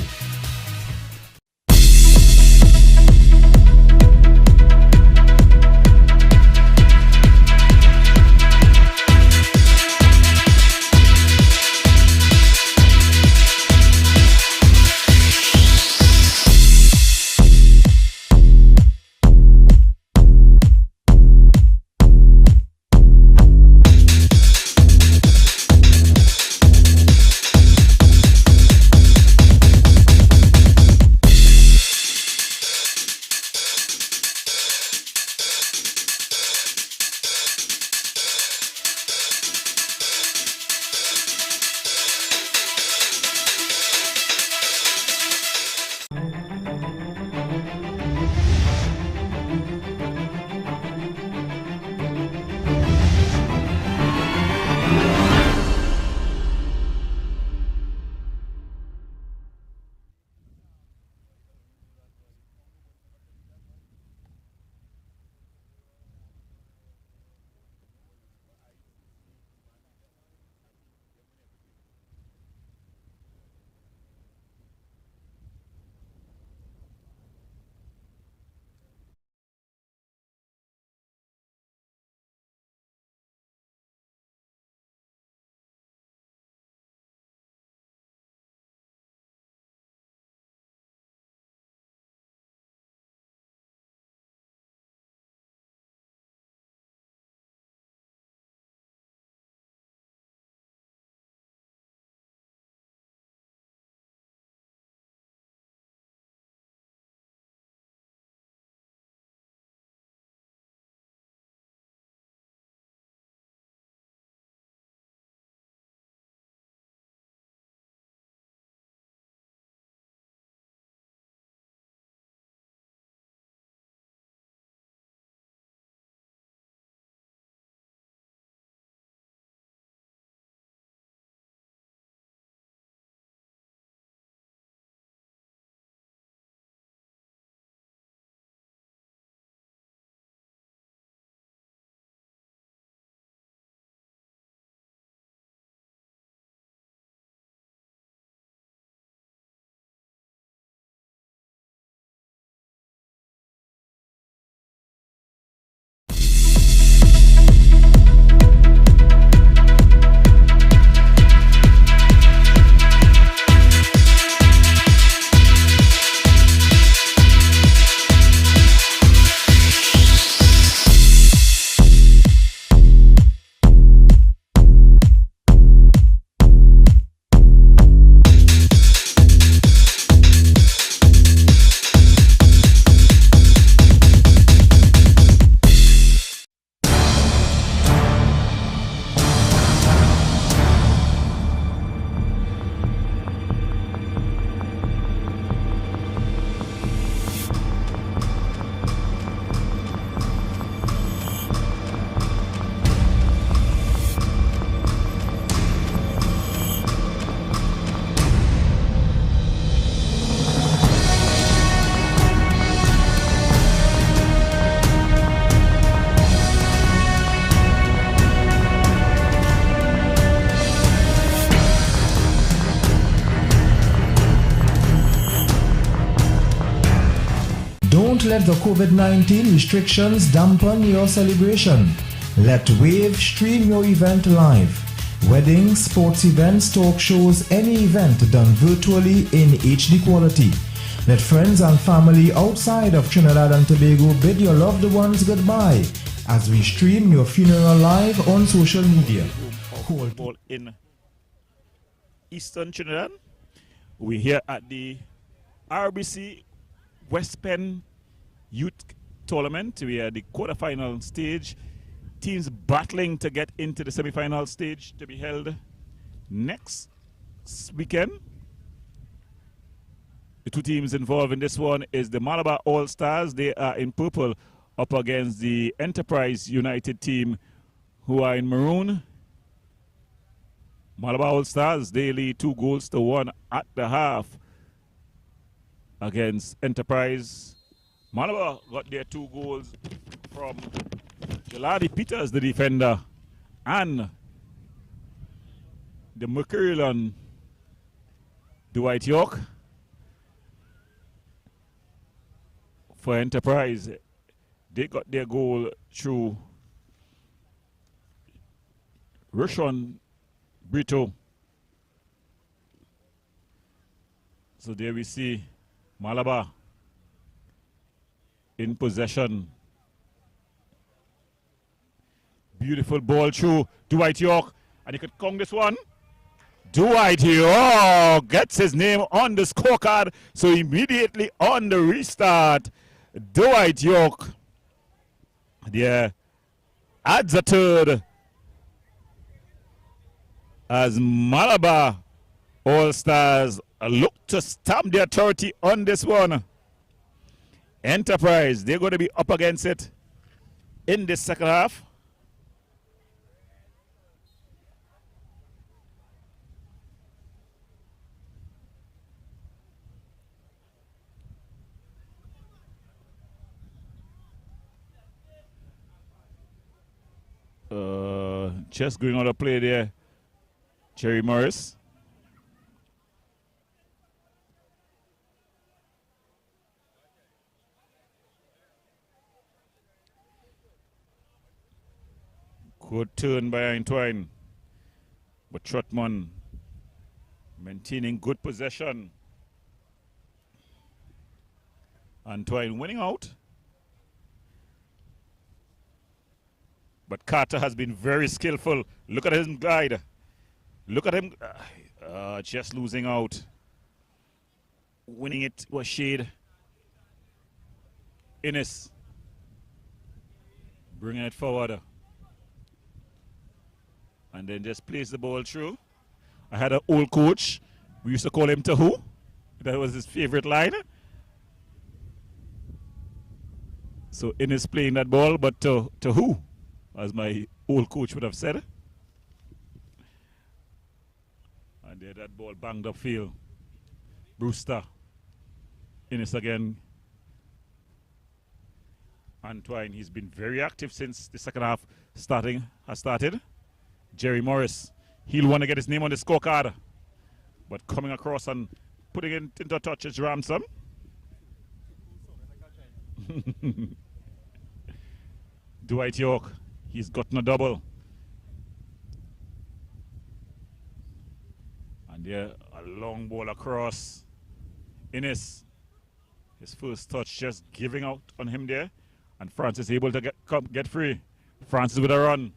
Don't let the COVID-19 restrictions dampen your celebration. Let Wave stream your event live. Weddings, sports events, talk shows, any event done virtually in HD quality. Let friends and family outside of Trinidad and Tobago bid your loved ones goodbye as we stream your funeral live on social media. Football in Eastern Trinidad. We're here at the Rbc Westpenn Youth Tournament. We are at the quarterfinal stage. Teams battling to get into the semi-final stage to be held next weekend. The two teams involved in this one is the Malabar All-Stars. They are in purple up against the Enterprise United team who are in maroon. Malabar All-Stars, they lead 2-1 at the half against Enterprise. Malabar got their 2 goals from Jelani Peters, the defender, and the Mercurian Dwight York. For Enterprise, they got their goal through Rushon Brito. So there we see Malabar in possession. Beautiful ball through Dwight York, and he could conk this one. Dwight York gets his name on the scorecard, so immediately on the restart, Dwight York there adds a third as Malabar All-Stars look to stamp their authority on this one. Enterprise, they're going to be up against it in this second half. Just going on a play there, Jerry Morris. Good turn by Antwine, but Trotman maintaining good possession. Antwine winning out. But Carter has been very skillful. Look at him glide. Look at him just losing out. Winning it was Shade. Innes bringing it forward. And then just plays the ball through. I had an old coach. We used to call him Tahu. That was his favorite line. So Innes playing that ball, but Tahu, as my old coach would have said. And there that ball banged upfield. Brewster. Innes again. Antwine, he's been very active since the second half has started. Jerry Morris, he'll want to get his name on the scorecard. But coming across and putting it into touch is Ramsam. Dwight York, he's gotten a double. And there, a long ball across. Innes, his first touch just giving out on him there. And Francis able to get free. Francis with a run.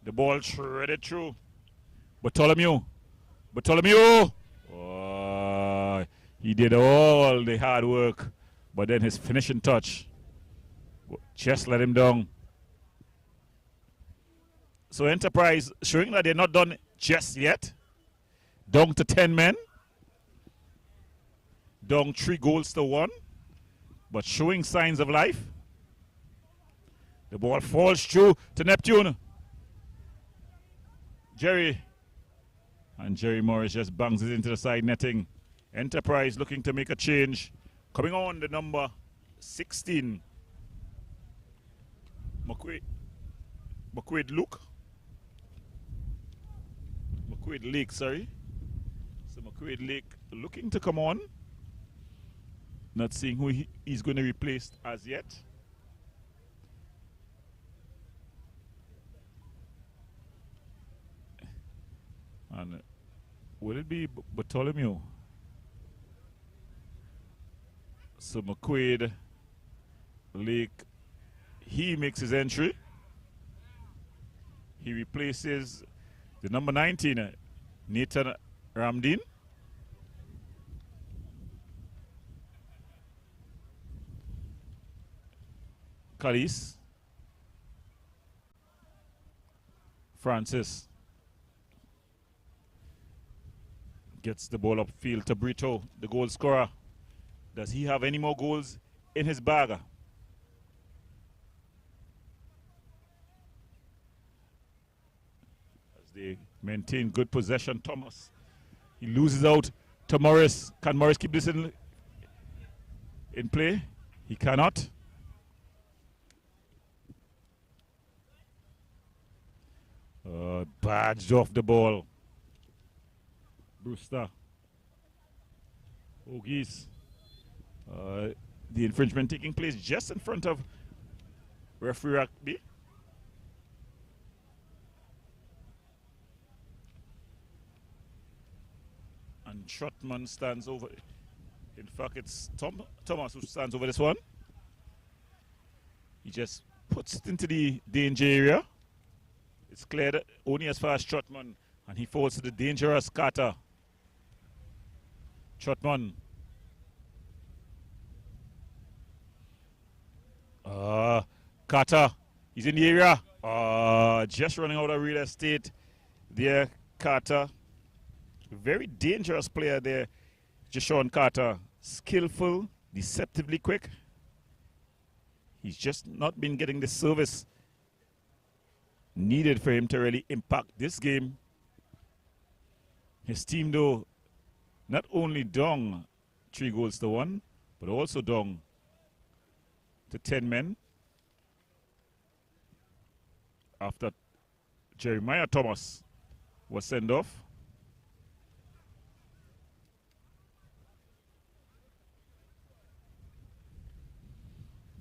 The ball threaded through. Bartholomew. Oh, he did all the hard work. But then his finishing touch just let him down. So Enterprise showing that they're not done just yet. Down to 10 men. Down 3-1. But showing signs of life. The ball falls through to Neptune. Jerry. And Jerry Morris just bangs it into the side netting. Enterprise looking to make a change. Coming on the number 16. McQuaid Lake, sorry. So McQuaid Lake looking to come on. Not seeing who he's going to replace as yet. And will it be Bartholomew? So McQuaid Lake, he makes his entry. He replaces the number 19, Nathan Ramdin. Kalis. Francis gets the ball upfield to Brito, the goal scorer. Does he have any more goals in his bag? As they maintain good possession, Thomas. He loses out to Morris. Can Morris keep this in play? He cannot. Badged off the ball. Brewster. Ogies. The infringement taking place just in front of referee Rakby. And Trotman stands over. In fact, it's Thomas who stands over this one. He just puts it into the danger area. It's cleared only as far as Trotman, and he falls to the dangerous Carter. Trotman. Carter. He's in the area. Just running out of real estate there, Carter. Very dangerous player there, Jashawn Carter. Skillful, deceptively quick. He's just not been getting the service needed for him to really impact this game. His team, though, not only down 3-1, but also down to 10 men after Jeremiah Thomas was sent off.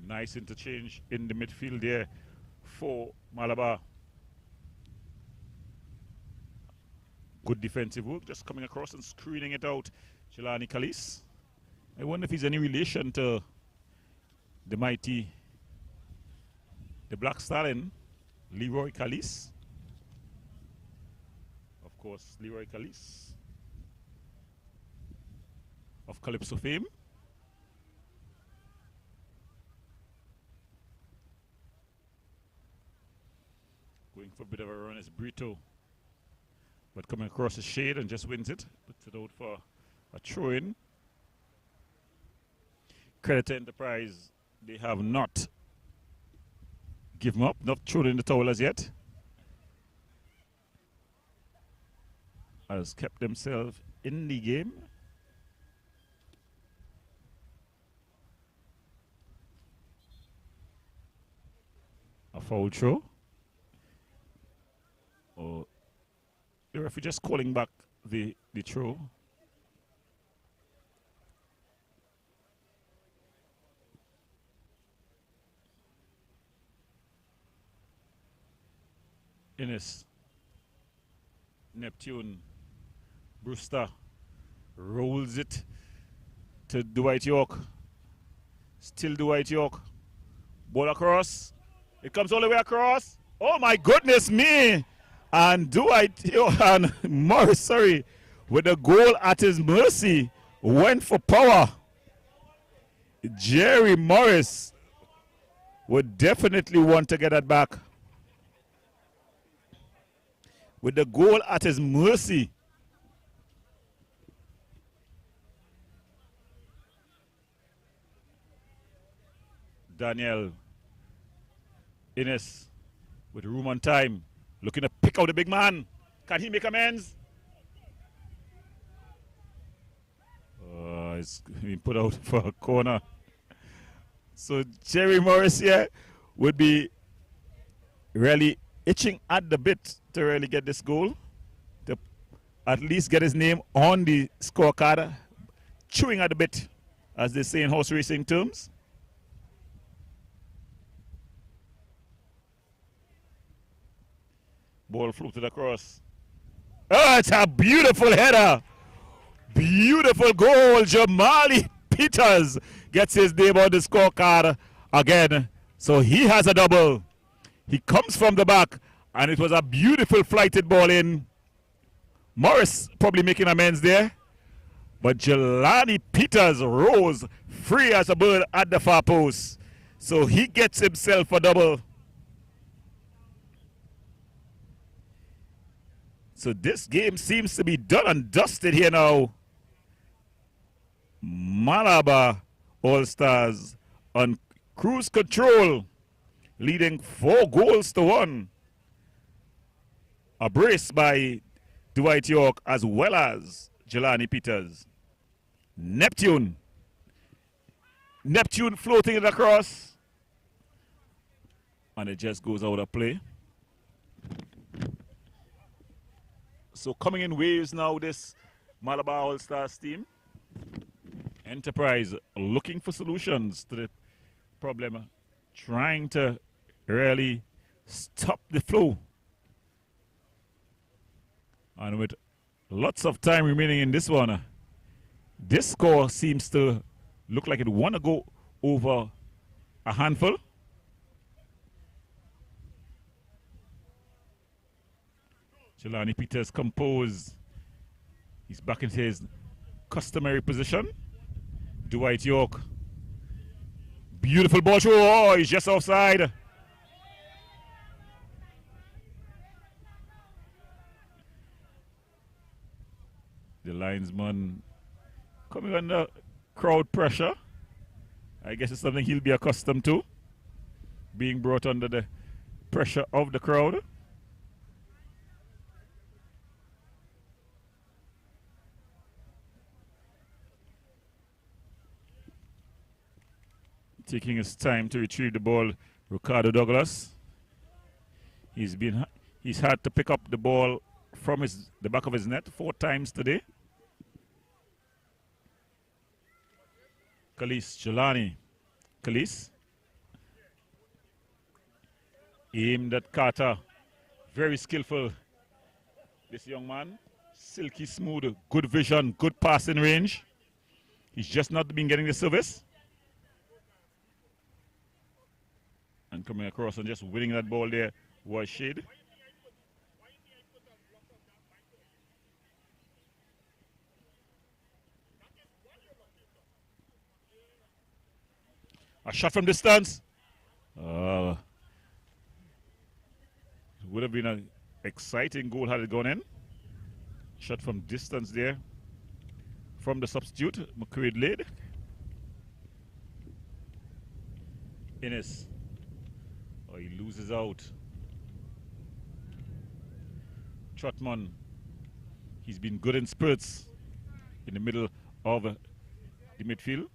Nice interchange in the midfield there for Malabar. Good defensive work, just coming across and screening it out. Jelani Kalis. I wonder if he's any relation to the mighty, the Black Stallion, Leroy Kalis. Of course, Leroy Kalis of Calypso fame. Going for a bit of a run is Brito. But coming across the shade and just wins it. Puts it out for a throw-in. Credit to Enterprise. They have not given up, not thrown in the towel as yet. Has kept themselves in the game. A foul throw. Oh, the referee just calling back the throw. Innes, Neptune, Brewster rolls it to Dwight York. Still Dwight York. Ball across. It comes all the way across. Oh my goodness me! And Dwight York and Morris, sorry, with the goal at his mercy, went for power. Jerry Morris would definitely want to get that back. With the goal at his mercy. Daniel Innes with room on time, looking to pick out the big man. Can he make amends? It's being put out for a corner. So Jerry Morris here would be really itching at the bit to really get this goal, to at least get his name on the scorecard, chewing at the bit, as they say in horse racing terms. Ball floated across. Oh, it's a beautiful header. Beautiful goal. Jamali Peters gets his name on the scorecard again. So he has a double. He comes from the back, and it was a beautiful flighted ball in. Morris probably making amends there. But Jelani Peters rose free as a bird at the far post. So he gets himself a double. So this game seems to be done and dusted here now. Malabar All-Stars on cruise control, leading 4 goals to 1. A brace by Dwight York as well as Jelani Peters. Neptune floating it across. And it just goes out of play. So coming in waves now, this Malabar All-Stars team. Enterprise looking for solutions to the problem, trying to really stop the flow. And with lots of time remaining in this one, this score seems to look like it want to go over a handful. Jelani Peters composed. He's back into his customary position. Dwight York. Beautiful ball through. Oh, he's just offside. The linesman coming under crowd pressure. I guess it's something he'll be accustomed to, being brought under the pressure of the crowd. Taking his time to retrieve the ball, Ricardo Douglas. He's had to pick up the ball from the back of his net 4 times today. Jelani Khalees aimed at Carter. Very skillful. This young man, silky smooth, good vision, good passing range. He's just not been getting the service. And coming across and just winning that ball there was Shade. A shot from distance. It would have been an exciting goal had it gone in. Shot from distance there from the substitute, McQuaid Lade. Innes. Oh, he loses out. Trotman. He's been good in spurts in the middle of the midfield.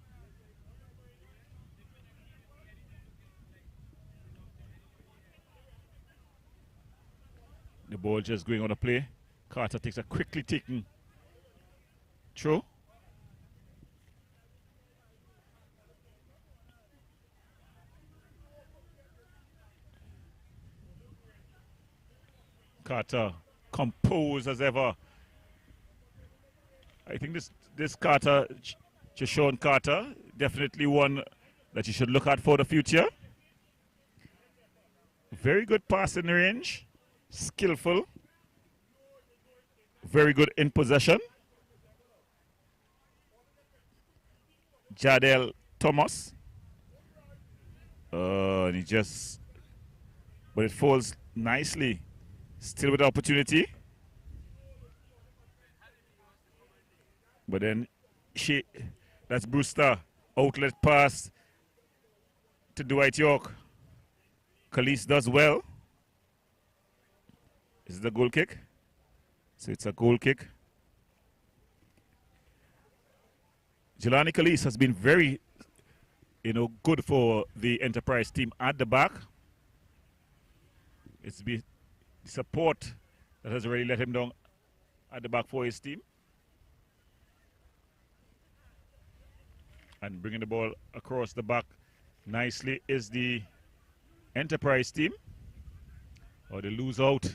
The ball just going on a play. Carter takes a quickly taken throw. Carter composed as ever. I think this Carter, Chishon Carter, definitely one that you should look at for the future. Very good passing range, skillful, very good in possession. Jadel Thomas. And but it falls nicely. Still with the opportunity. But then that's Brewster. Outlet pass to Dwight York. Khalees does well. Is it a goal kick? So it's a goal kick. Jelani Khalees has been very, good for the Enterprise team at the back. It's the support that has already let him down at the back for his team. And bringing the ball across the back nicely is the Enterprise team. Oh, they lose out.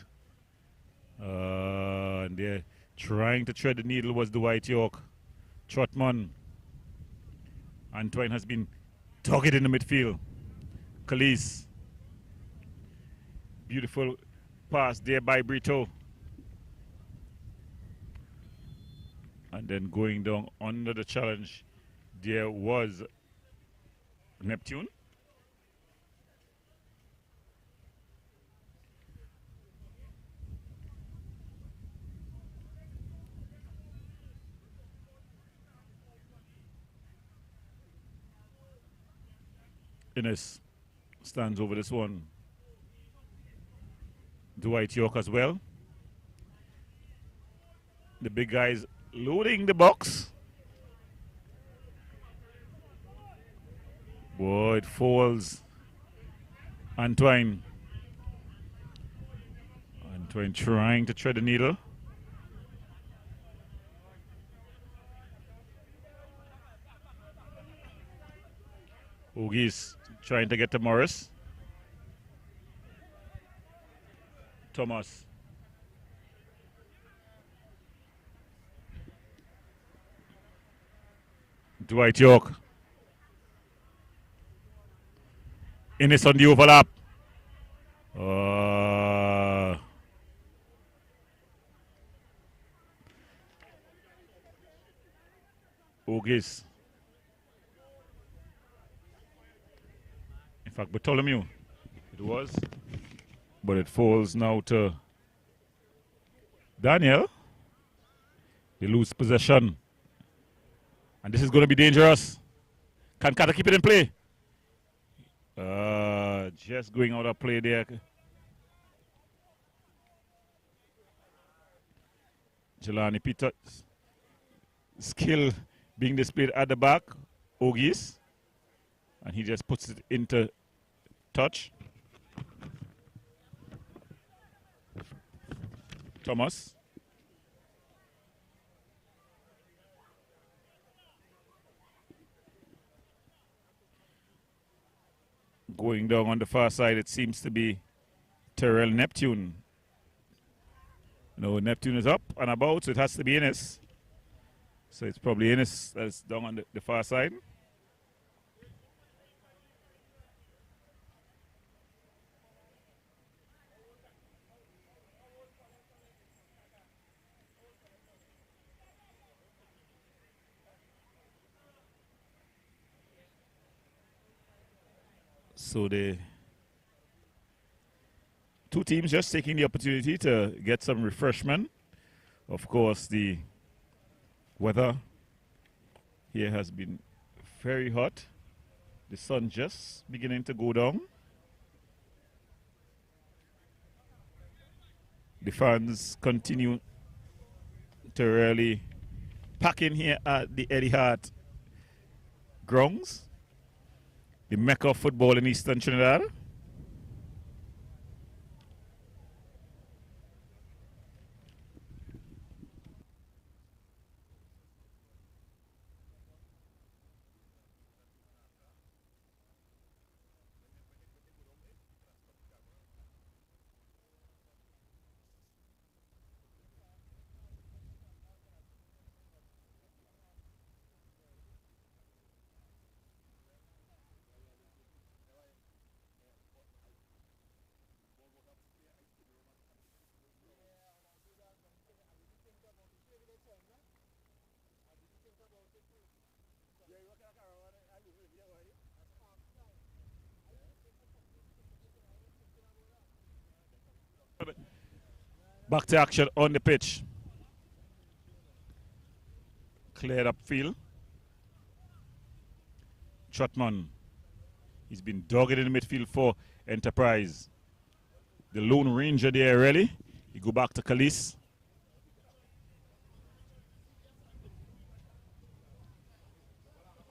And they're trying to thread the needle was Dwight York. Trotman. Antoine has been dogged in the midfield. Khalees. Beautiful pass there by Brito. And then going down under the challenge, there was Neptune. Innes stands over this one. Dwight York as well. The big guys loading the box. Boy, it falls. Antoine trying to thread the needle. Oogie's trying to get to Morris. Thomas. Dwight York. Innes on the overlap. Oogie's. In fact, Bartholomew, it was. But it falls now to Daniel. They lose possession. And this is going to be dangerous. Can Carter keep it in play? Just going out of play there. Jelani Peters. Skill being displayed at the back. Oogie's. And he just puts it into touch. Thomas. Going down on the far side, it seems to be Terrell Neptune. No, Neptune is up and about, so it has to be Innes. So it's probably Innes that's down on the far side. So the two teams just taking the opportunity to get some refreshment. Of course, the weather here has been very hot. The sun just beginning to go down. The fans continue to really pack in here at the Eddie Hart grounds. The mecca of football in Eastern Trinidad. Back to action on the pitch. Cleared up field. Trotman. He's been dogged in the midfield for Enterprise. The Lone Ranger there, really. He go back to Kalis.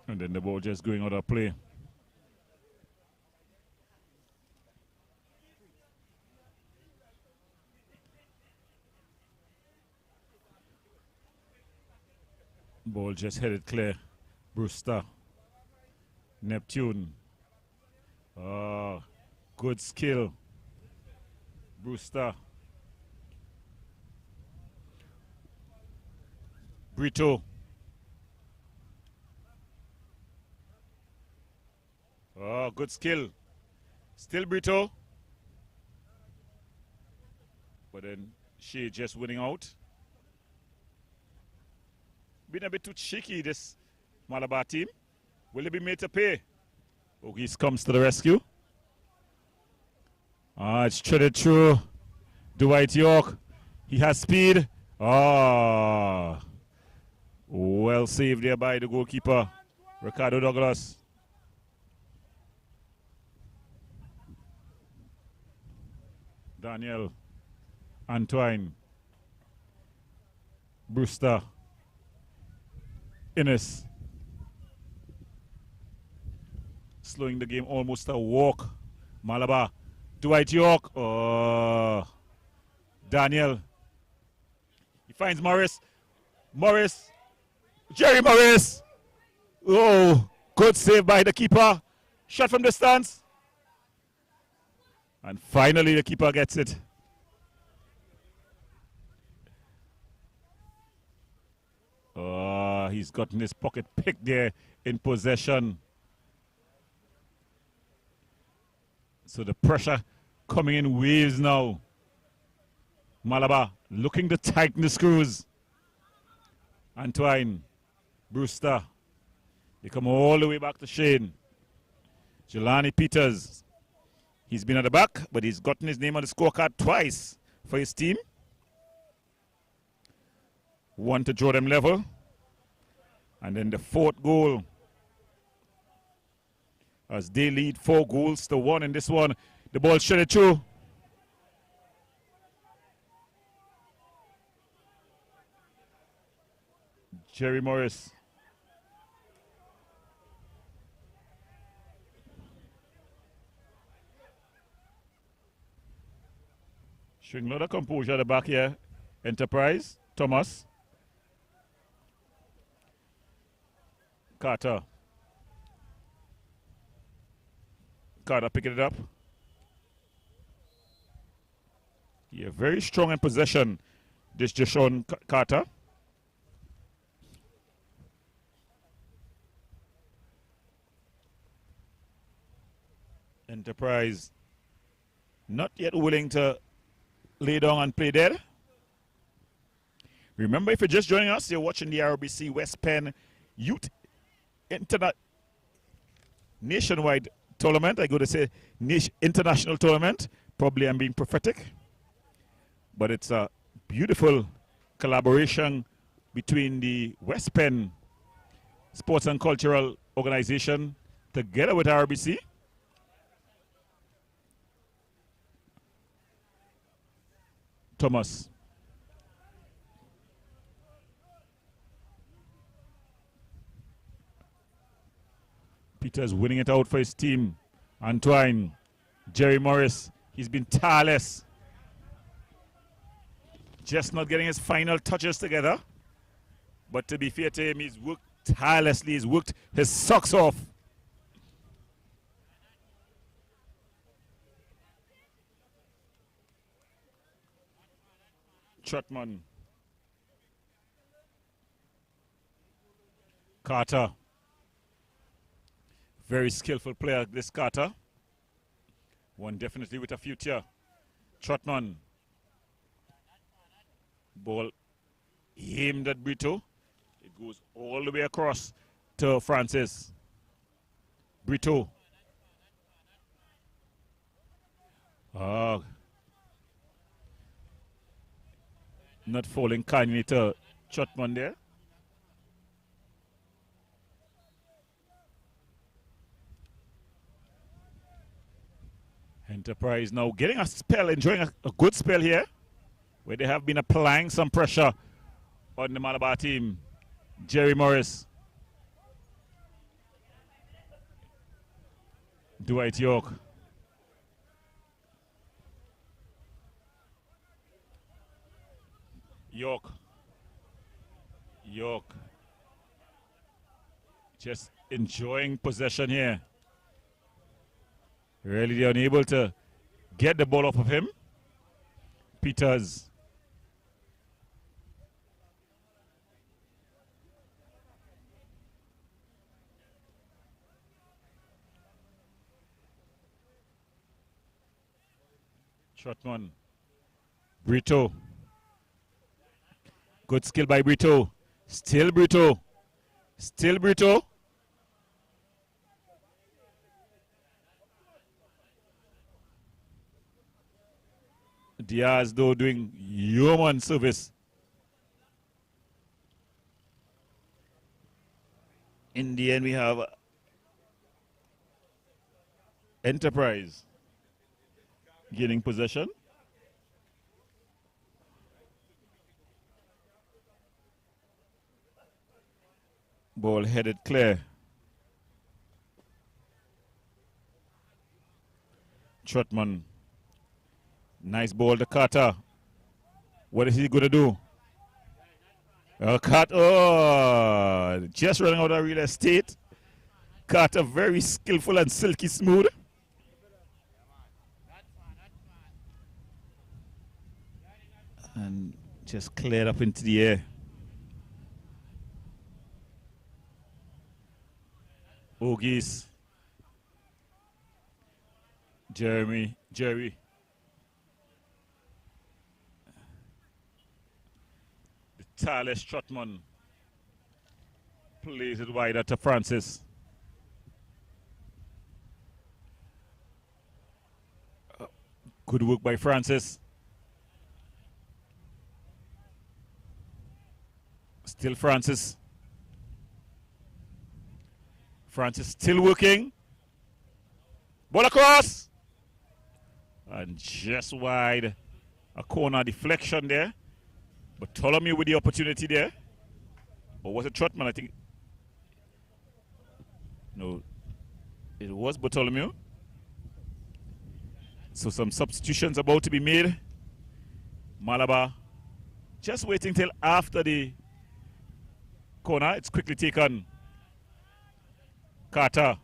And then the ball just going out of play. Ball just headed clear. Brewster. Neptune. Good skill. Brewster. Brito. Good skill. Still Brito. But then she just winning out. Been a bit too cheeky, this Malabar team. Will it be made to pay? Oogie's comes to the rescue. It's threaded through Dwight York. He has speed. Well saved there by the goalkeeper, Ricardo Douglas. Daniel, Antoine, Brewster, Innes. Slowing the game almost a walk. Malabar, Dwight York. Oh, Daniel. He finds Morris. Morris. Jerry Morris. Oh, good save by the keeper. Shot from distance. And finally the keeper gets it. Oh, he's gotten his pocket picked there in possession. So the pressure coming in waves now. Malabar looking to tighten the screws. Antoine, Brewster. They come all the way back to Shane. Jelani Peters. He's been at the back, but he's gotten his name on the scorecard twice for his team. One to draw them level. And then the fourth goal. As they lead 4-1 in this one. The ball shredded through. Jerry Morris. Showing a lot of composure at the back here. Enterprise, Thomas. Carter. Carter picking it up. Yeah, very strong in possession. This Jashon Carter. Enterprise not yet willing to lay down and play dead. Remember, if you're just joining us, you're watching the Rbc Westpenn Youth Nationwide Tournament. I go to say international tournament. Probably I'm being prophetic. But it's a beautiful collaboration between the Westpenn Sports and Cultural Organization together with RBC. Thomas. Peters winning it out for his team. Antoine. Jerry Morris. He's been tireless. Just not getting his final touches together. But to be fair to him, he's worked tirelessly. He's worked his socks off. Trotman. Carter. Very skillful player, this Carter. One definitely with a future. Trotman. Ball aimed at Brito. It goes all the way across to Francis. Brito. Not falling kindly to Trotman there. Enterprise now getting a spell, enjoying a good spell here, where they have been applying some pressure on the Malabar team. Jerry Morris. Dwight York. York. Just enjoying possession here. Really unable to get the ball off of him. Peters. Trotman. Brito. Good skill by Brito. Still Brito. Diaz, though, doing yeoman service. In the end, we have Enterprise gaining possession. Ball headed clear. Trotman. Nice ball to Carter. What is he going to do? Carter, just running out of real estate. Carter very skillful and silky smooth. And just cleared up into the air. Ogies. Jerry. The tireless Trotman plays it wider to Francis. Good work by Francis. Still Francis. Francis still working. Ball across. And just wide. A corner deflection there. But Ptolemy with the opportunity there. Or was it Trotman? I think. No. It was Bartholomew. So some substitutions about to be made. Malabar just waiting till after the corner. It's quickly taken. Carter.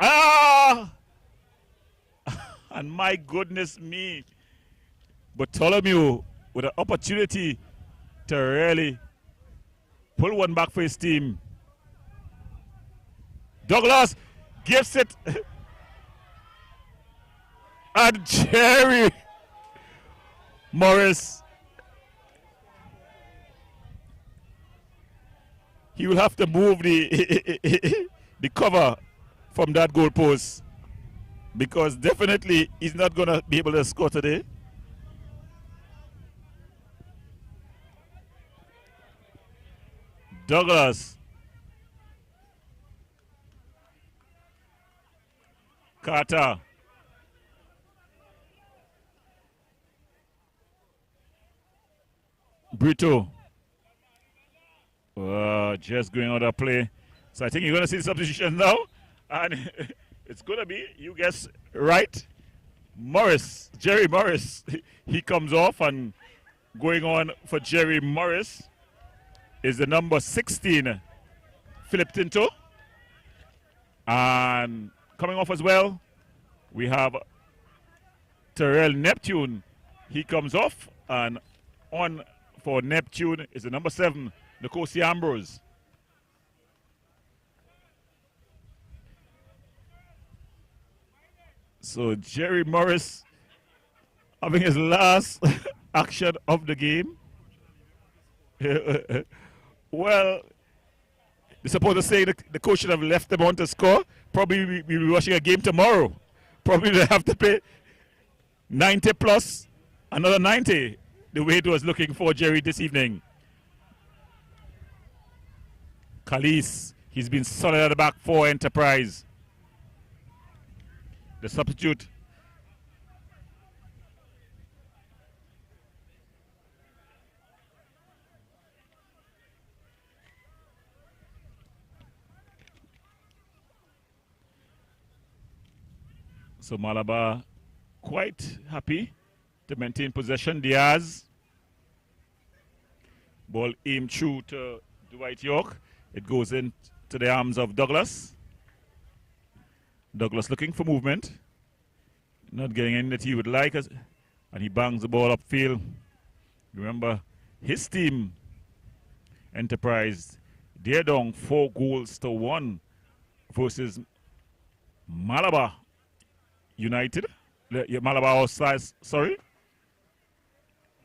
Ah! And my goodness me. Bartholomew with an opportunity to really pull one back for his team. Douglas gives it. And Jerry Morris. He will have to move the cover from that goalpost, because definitely he's not going to be able to score today. Douglas. Carter. Brito. Just going out of play. So I think you're going to see the substitution now. And it's going to be, you guess right, Morris. Jerry Morris. He comes off, and going on for Jerry Morris is the number 16, Philip Tinto. And coming off as well, we have Terrell Neptune. He comes off, and on for Neptune is the number 7, Nkosi Ambrose. So Jerry Morris having his last action of the game. Well, they're supposed to say the coach should have left them on to score. Probably we'll be watching a game tomorrow. Probably they have to pay 90 plus another 90, the way it was looking for Jerry this evening. Kalis, he's been solid at the back for Enterprise. The substitute. So Malabar quite happy to maintain possession. Diaz. Ball aimed through to Dwight York. It goes into the arms of Douglas. Douglas looking for movement. Not getting any that he would like. And he bangs the ball upfield. Remember, his team, Enterprise, they're down 4-1 versus Malabar United. Malabar Outsides, sorry.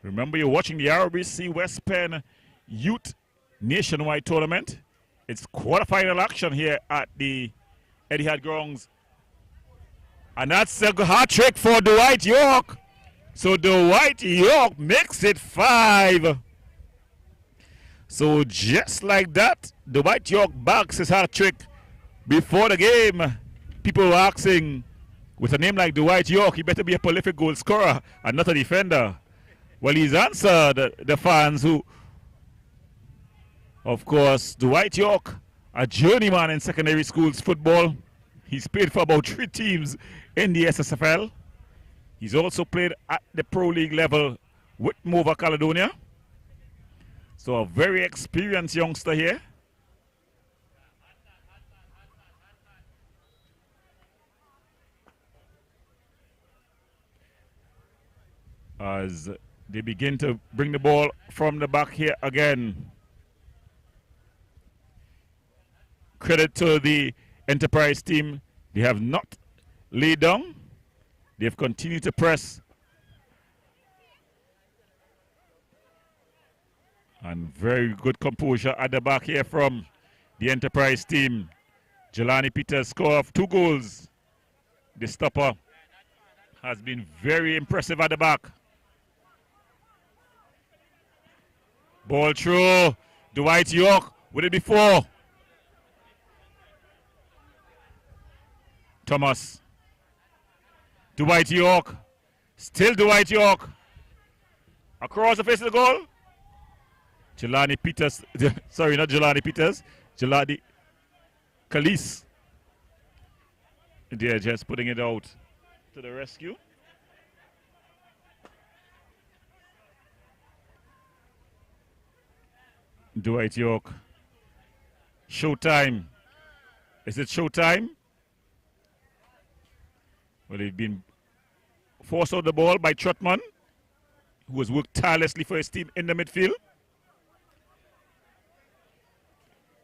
Remember, you're watching the Rbc Westpenn Youth Nationwide Tournament. It's quarterfinal action here at the Etihad Grounds. And that's a hat trick for Dwight York. So Dwight York makes it 5. So just like that, Dwight York bags his hat trick. Before the game, people were asking, with a name like Dwight York, he better be a prolific goal scorer and not a defender. Well, he's answered the fans who Of course, Dwight York, a journeyman in secondary schools football. He's played for about 3 teams in the SSFL. He's also played at the Pro League level with Mova Caledonia. So a very experienced youngster here. As they begin to bring the ball from the back here again. Credit to the Enterprise team. They have not laid down. They've continued to press. And very good composure at the back here from the Enterprise team. Jelani Peters score of 2 goals. The stopper has been very impressive at the back. Ball through. Dwight York with it before. Thomas. Dwight York. Still Dwight York. Across the face of the goal. Jelani Peters. Sorry, not Jelani Peters. Jelani Kalis. They're just putting it out to the rescue. Dwight York. Showtime. Is it showtime? Well, they've been forced out the ball by Trotman, who has worked tirelessly for his team in the midfield.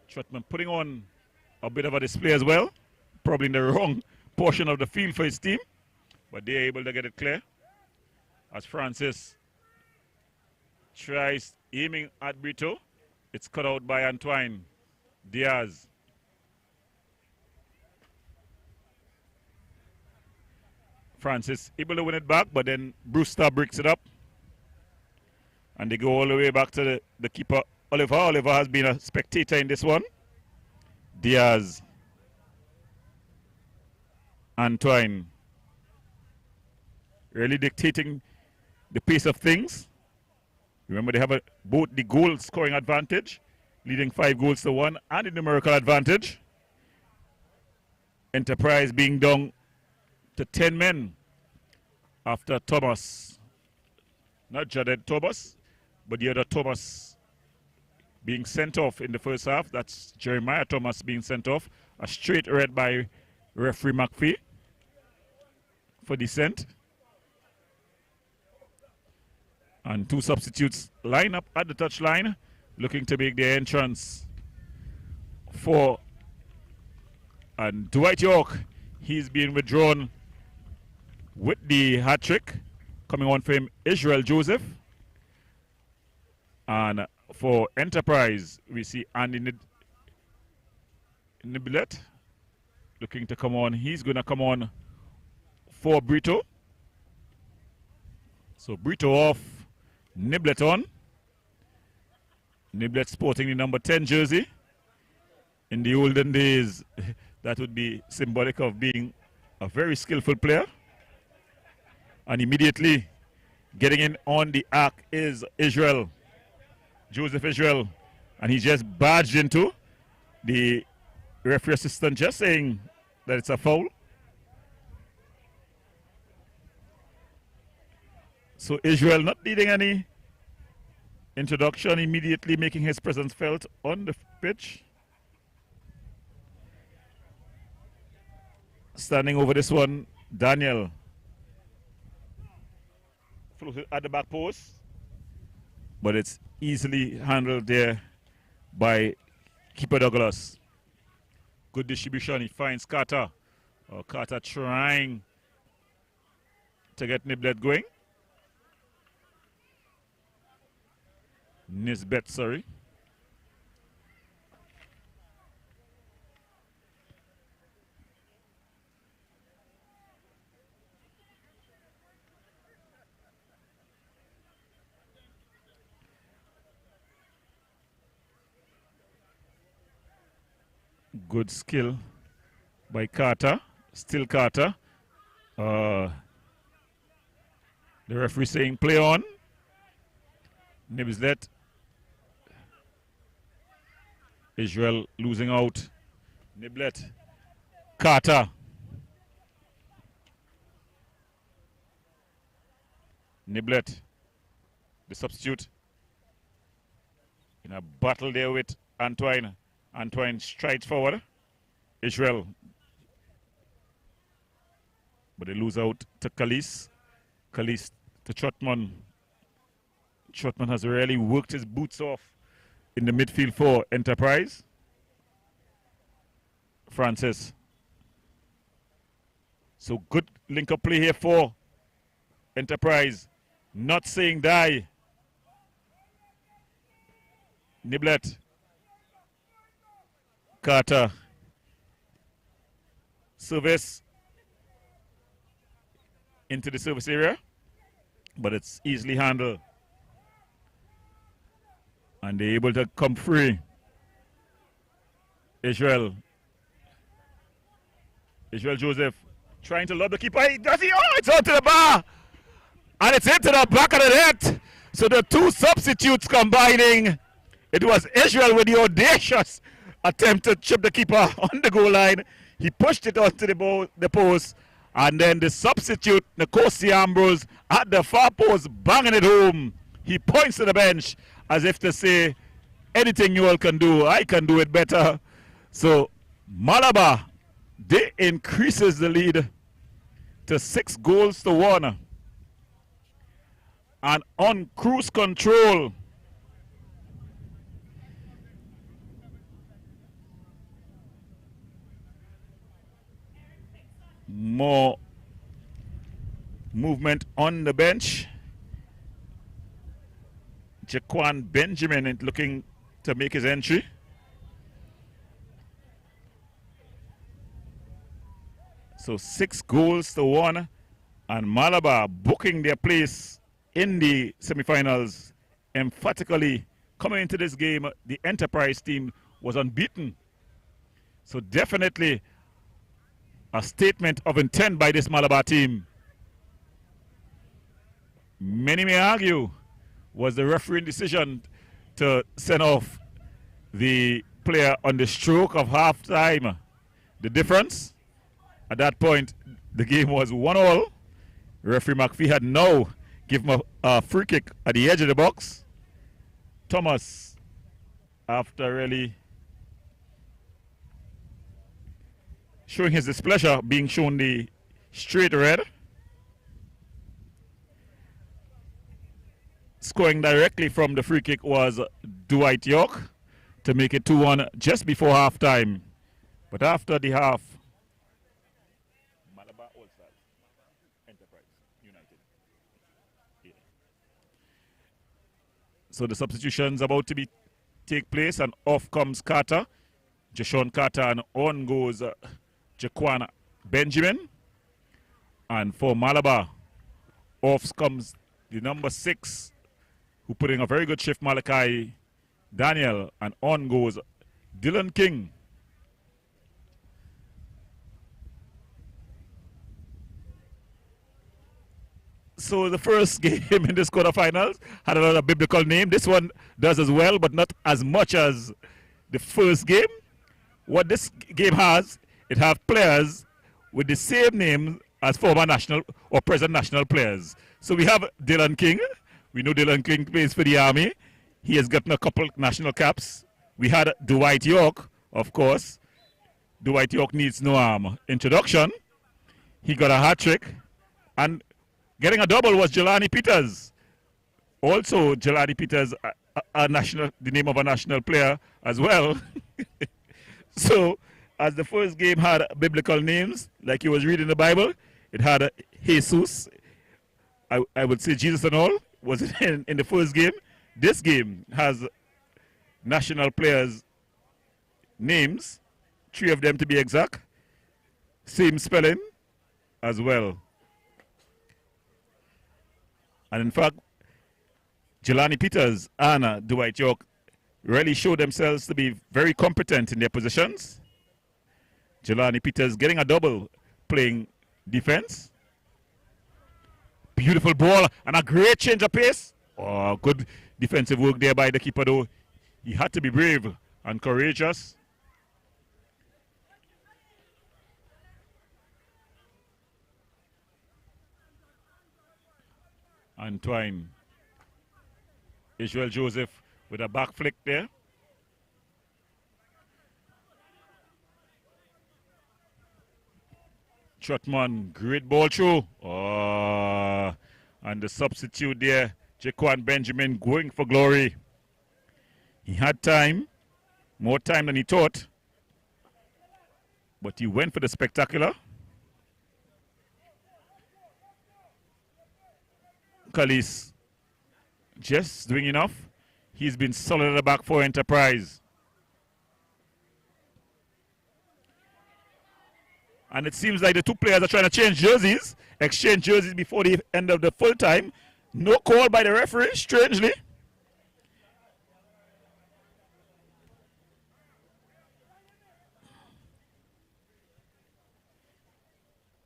Trotman putting on a bit of a display as well. Probably in the wrong portion of the field for his team, but they're able to get it clear. As Francis tries aiming at Brito. It's cut out by Antoine Diaz. Francis able to win it back, but then Brewster breaks it up. And they go all the way back to the keeper, Oliver. Oliver has been a spectator in this one. Diaz. Antoine. Really dictating the pace of things. Remember, they have both the goal scoring advantage, leading 5-1, and the numerical advantage. Enterprise being down to 10 men after Thomas, not Jadet Thomas, but the other Thomas being sent off in the first half. That's Jeremiah Thomas being sent off. A straight red by referee McPhee for dissent. And 2 substitutes line up at the touchline, looking to make their entrance for. And Dwight York, he's being withdrawn with the hat trick. Coming on for him, Israel Joseph. And for Enterprise, we see Andy Niblet looking to come on. He's going to come on for Brito. So Brito off. Niblet on. Niblet sporting the number 10 jersey. In the olden days, that would be symbolic of being a very skillful player. And immediately getting in on the arc is Israel. Joseph Israel. And he just barged into the referee assistant, just saying that it's a foul. So Israel not needing any introduction, immediately making his presence felt on the pitch. Standing over this one, Daniel. Floated at the back post, but it's easily handled there by keeper Douglas. Good distribution, he finds Carter. Carter trying to get Niblet going. Nisbet, sorry. Good skill by Carter. Still Carter. The referee saying play on. Nibslet Israel losing out. Niblet. Carter. Niblet. The substitute. In a battle there with Antoine. Antoine strides forward. Israel. But they lose out to Kalis. Kalis to Trotman. Trotman has really worked his boots off in the midfield for Enterprise. Francis. So good link-up play here for Enterprise. Not saying die. Niblet. Carter. Service into the service area, but it's easily handled. And they're able to come free. Israel Joseph trying to lob the keeper. Does he? Oh, it's out to the bar. And it's into the back of the net. So the two substitutes combining. It was Israel with the audacious attempt to chip the keeper on the goal line. He pushed it onto the post. And then the substitute, Nkosi Ambrose, at the far post, banging it home. He points to the bench as if to say, anything you all can do, I can do it better. So Malabar, they increases the lead to 6-1. And on cruise control. More movement on the bench. Jaquan Benjamin looking to make his entry. So 6-1, and Malabar booking their place in the semifinals. Emphatically coming into this game, the Enterprise team was unbeaten. So definitely a statement of intent by this Malabar team. Many may argue was the refereeing decision to send off the player on the stroke of half-time the difference. At that point, the game was 1-1. Referee McPhee had now given him a free kick at the edge of the box. Thomas, after really showing his displeasure, being shown the straight red. Scoring directly from the free kick was Dwight York to make it 2-1 just before halftime. But after the half, Malabar All-Stars, Enterprise, United. Yeah. So the substitutions about to take place, and off comes Carter, Jashawn Carter, and on goes Jaquan Benjamin. And for Malabar, off comes the number 6, who put in a very good shift, Malachi Daniel, and on goes Dylan King. So the first game in this quarterfinals had another biblical name. This one does as well, but not as much as the first game. What this game has, it has players with the same name as former national or present national players. So we have Dylan King. We know Dylan King plays for the Army. He has gotten a couple national caps. We had Dwight York, of course. Dwight York needs no introduction. He got a hat-trick. And getting a double was Jelani Peters. Also, Jelani Peters, the name of a national player as well. So, as the first game had biblical names, like you was reading the Bible, it had Jesus. I would say Jesus and all was in the first game. This game has national players' names, 3 of them to be exact, same spelling as well. And in fact, Jelani Peters and Dwight York really showed themselves to be very competent in their positions. Jelani Peters getting a double, playing defense. Beautiful ball and a great change of pace. Oh, good defensive work there by the keeper though. He had to be brave and courageous. Antoine. Israel Joseph with a back flick there. Trotman, great ball through. Oh, and the substitute there, Jaquan Benjamin going for glory. He had time, more time than he thought, but he went for the spectacular. Kalis just doing enough. He's been solid at the back for Enterprise. And it seems like the two players are trying to exchange jerseys before the end of the full time. No call by the referee, strangely.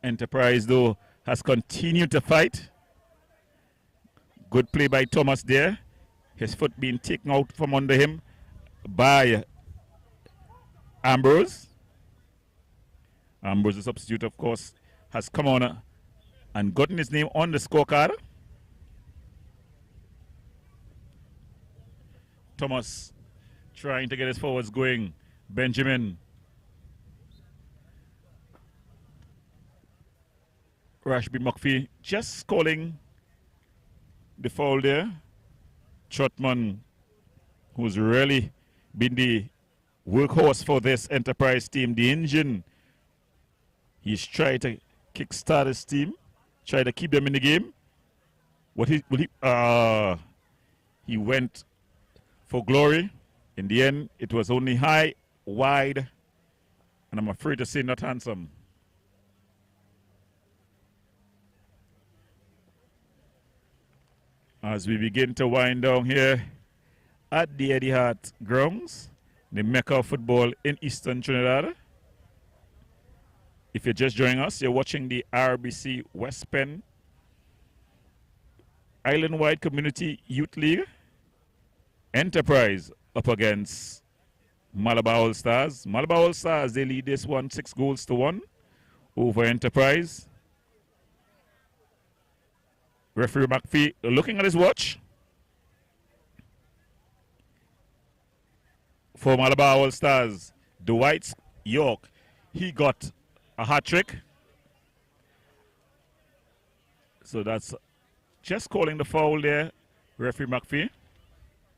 Enterprise, though, has continued to fight. Good play by Thomas there. His foot being taken out from under him by Ambrose. Ambrose, the substitute, of course, has come on and gotten his name on the scorecard. Thomas trying to get his forwards going. Benjamin. Rashby McPhee just calling the foul there. Trotman, who's really been the workhorse for this Enterprise team, the engine. He's trying to kickstart his team, try to keep them in the game. He went for glory. In the end, it was only high, wide, and I'm afraid to say not handsome. As we begin to wind down here at the Eddie Hart grounds, the Mecca of football in Eastern Trinidad. If you're just joining us, you're watching the Rbc Westpenn Islandwide Community Youth League. Enterprise up against Malabar All Stars. Malabar All Stars, they lead this one 6-1 over Enterprise. Referee McPhee looking at his watch. For Malabar All Stars, Dwight York, he got a hat trick. So that's just calling the foul there, referee McPhee.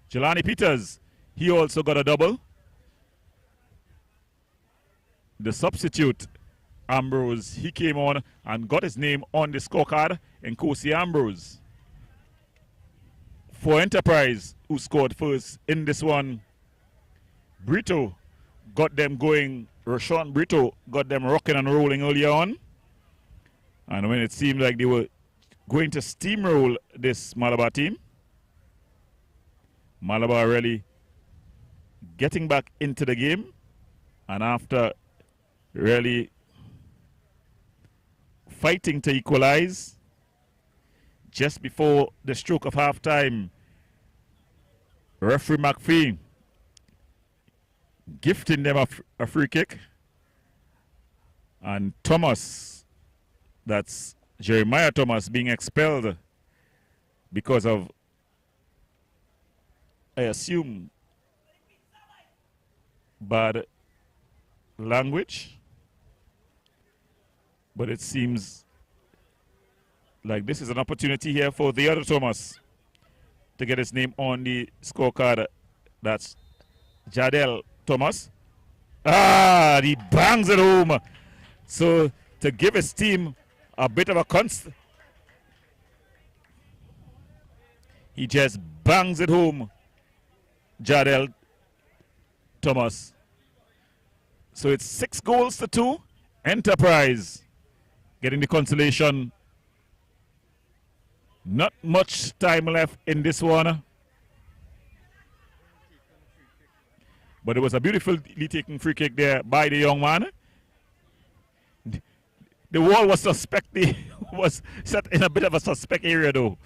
Jelani Peters, he also got a double. The substitute, Ambrose, he came on and got his name on the scorecard, and Nkosi Ambrose. For Enterprise, who scored first in this one, Brito got them going. Rashawn Brito got them rocking and rolling earlier on. And when it seemed like they were going to steamroll this Malabar team, Malabar really getting back into the game. And after really fighting to equalize, just before the stroke of halftime, referee McPhee gifting them a free kick. And Thomas, that's Jeremiah Thomas, being expelled because of, I assume, bad language. But it seems like this is an opportunity here for the other Thomas to get his name on the scorecard. That's Jadel Thomas. He bangs it home. So to give his team a bit of a he just bangs it home, Jadel Thomas. So it's 6-2. Enterprise getting the consolation. Not much time left in this one. But it was a beautifully taken free kick there by the young man. The wall was was set in a bit of a suspect area though.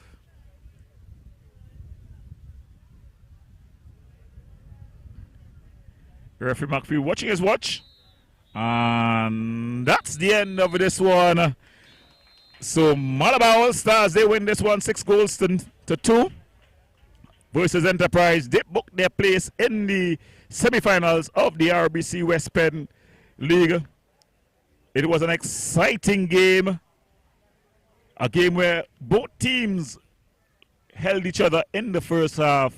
Referee McPhee watching his watch. And that's the end of this one. So Malabar All Stars, they win this one 6 goals to 2 versus Enterprise. They booked their place in the semi-finals of the RBC Westpenn League. It was an exciting game. A game where both teams held each other in the first half.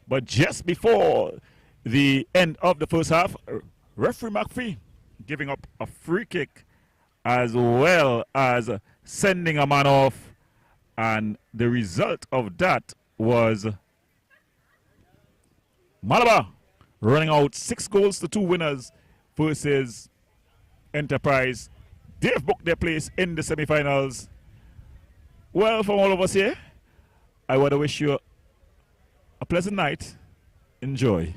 But just before the end of the first half, referee McPhee giving up a free kick as well as sending a man off. And the result of that was Malabar running out 6 goals to 2 winners versus Enterprise. They've booked their place in the semi-finals. Well, from all of us here, I want to wish you a pleasant night. Enjoy.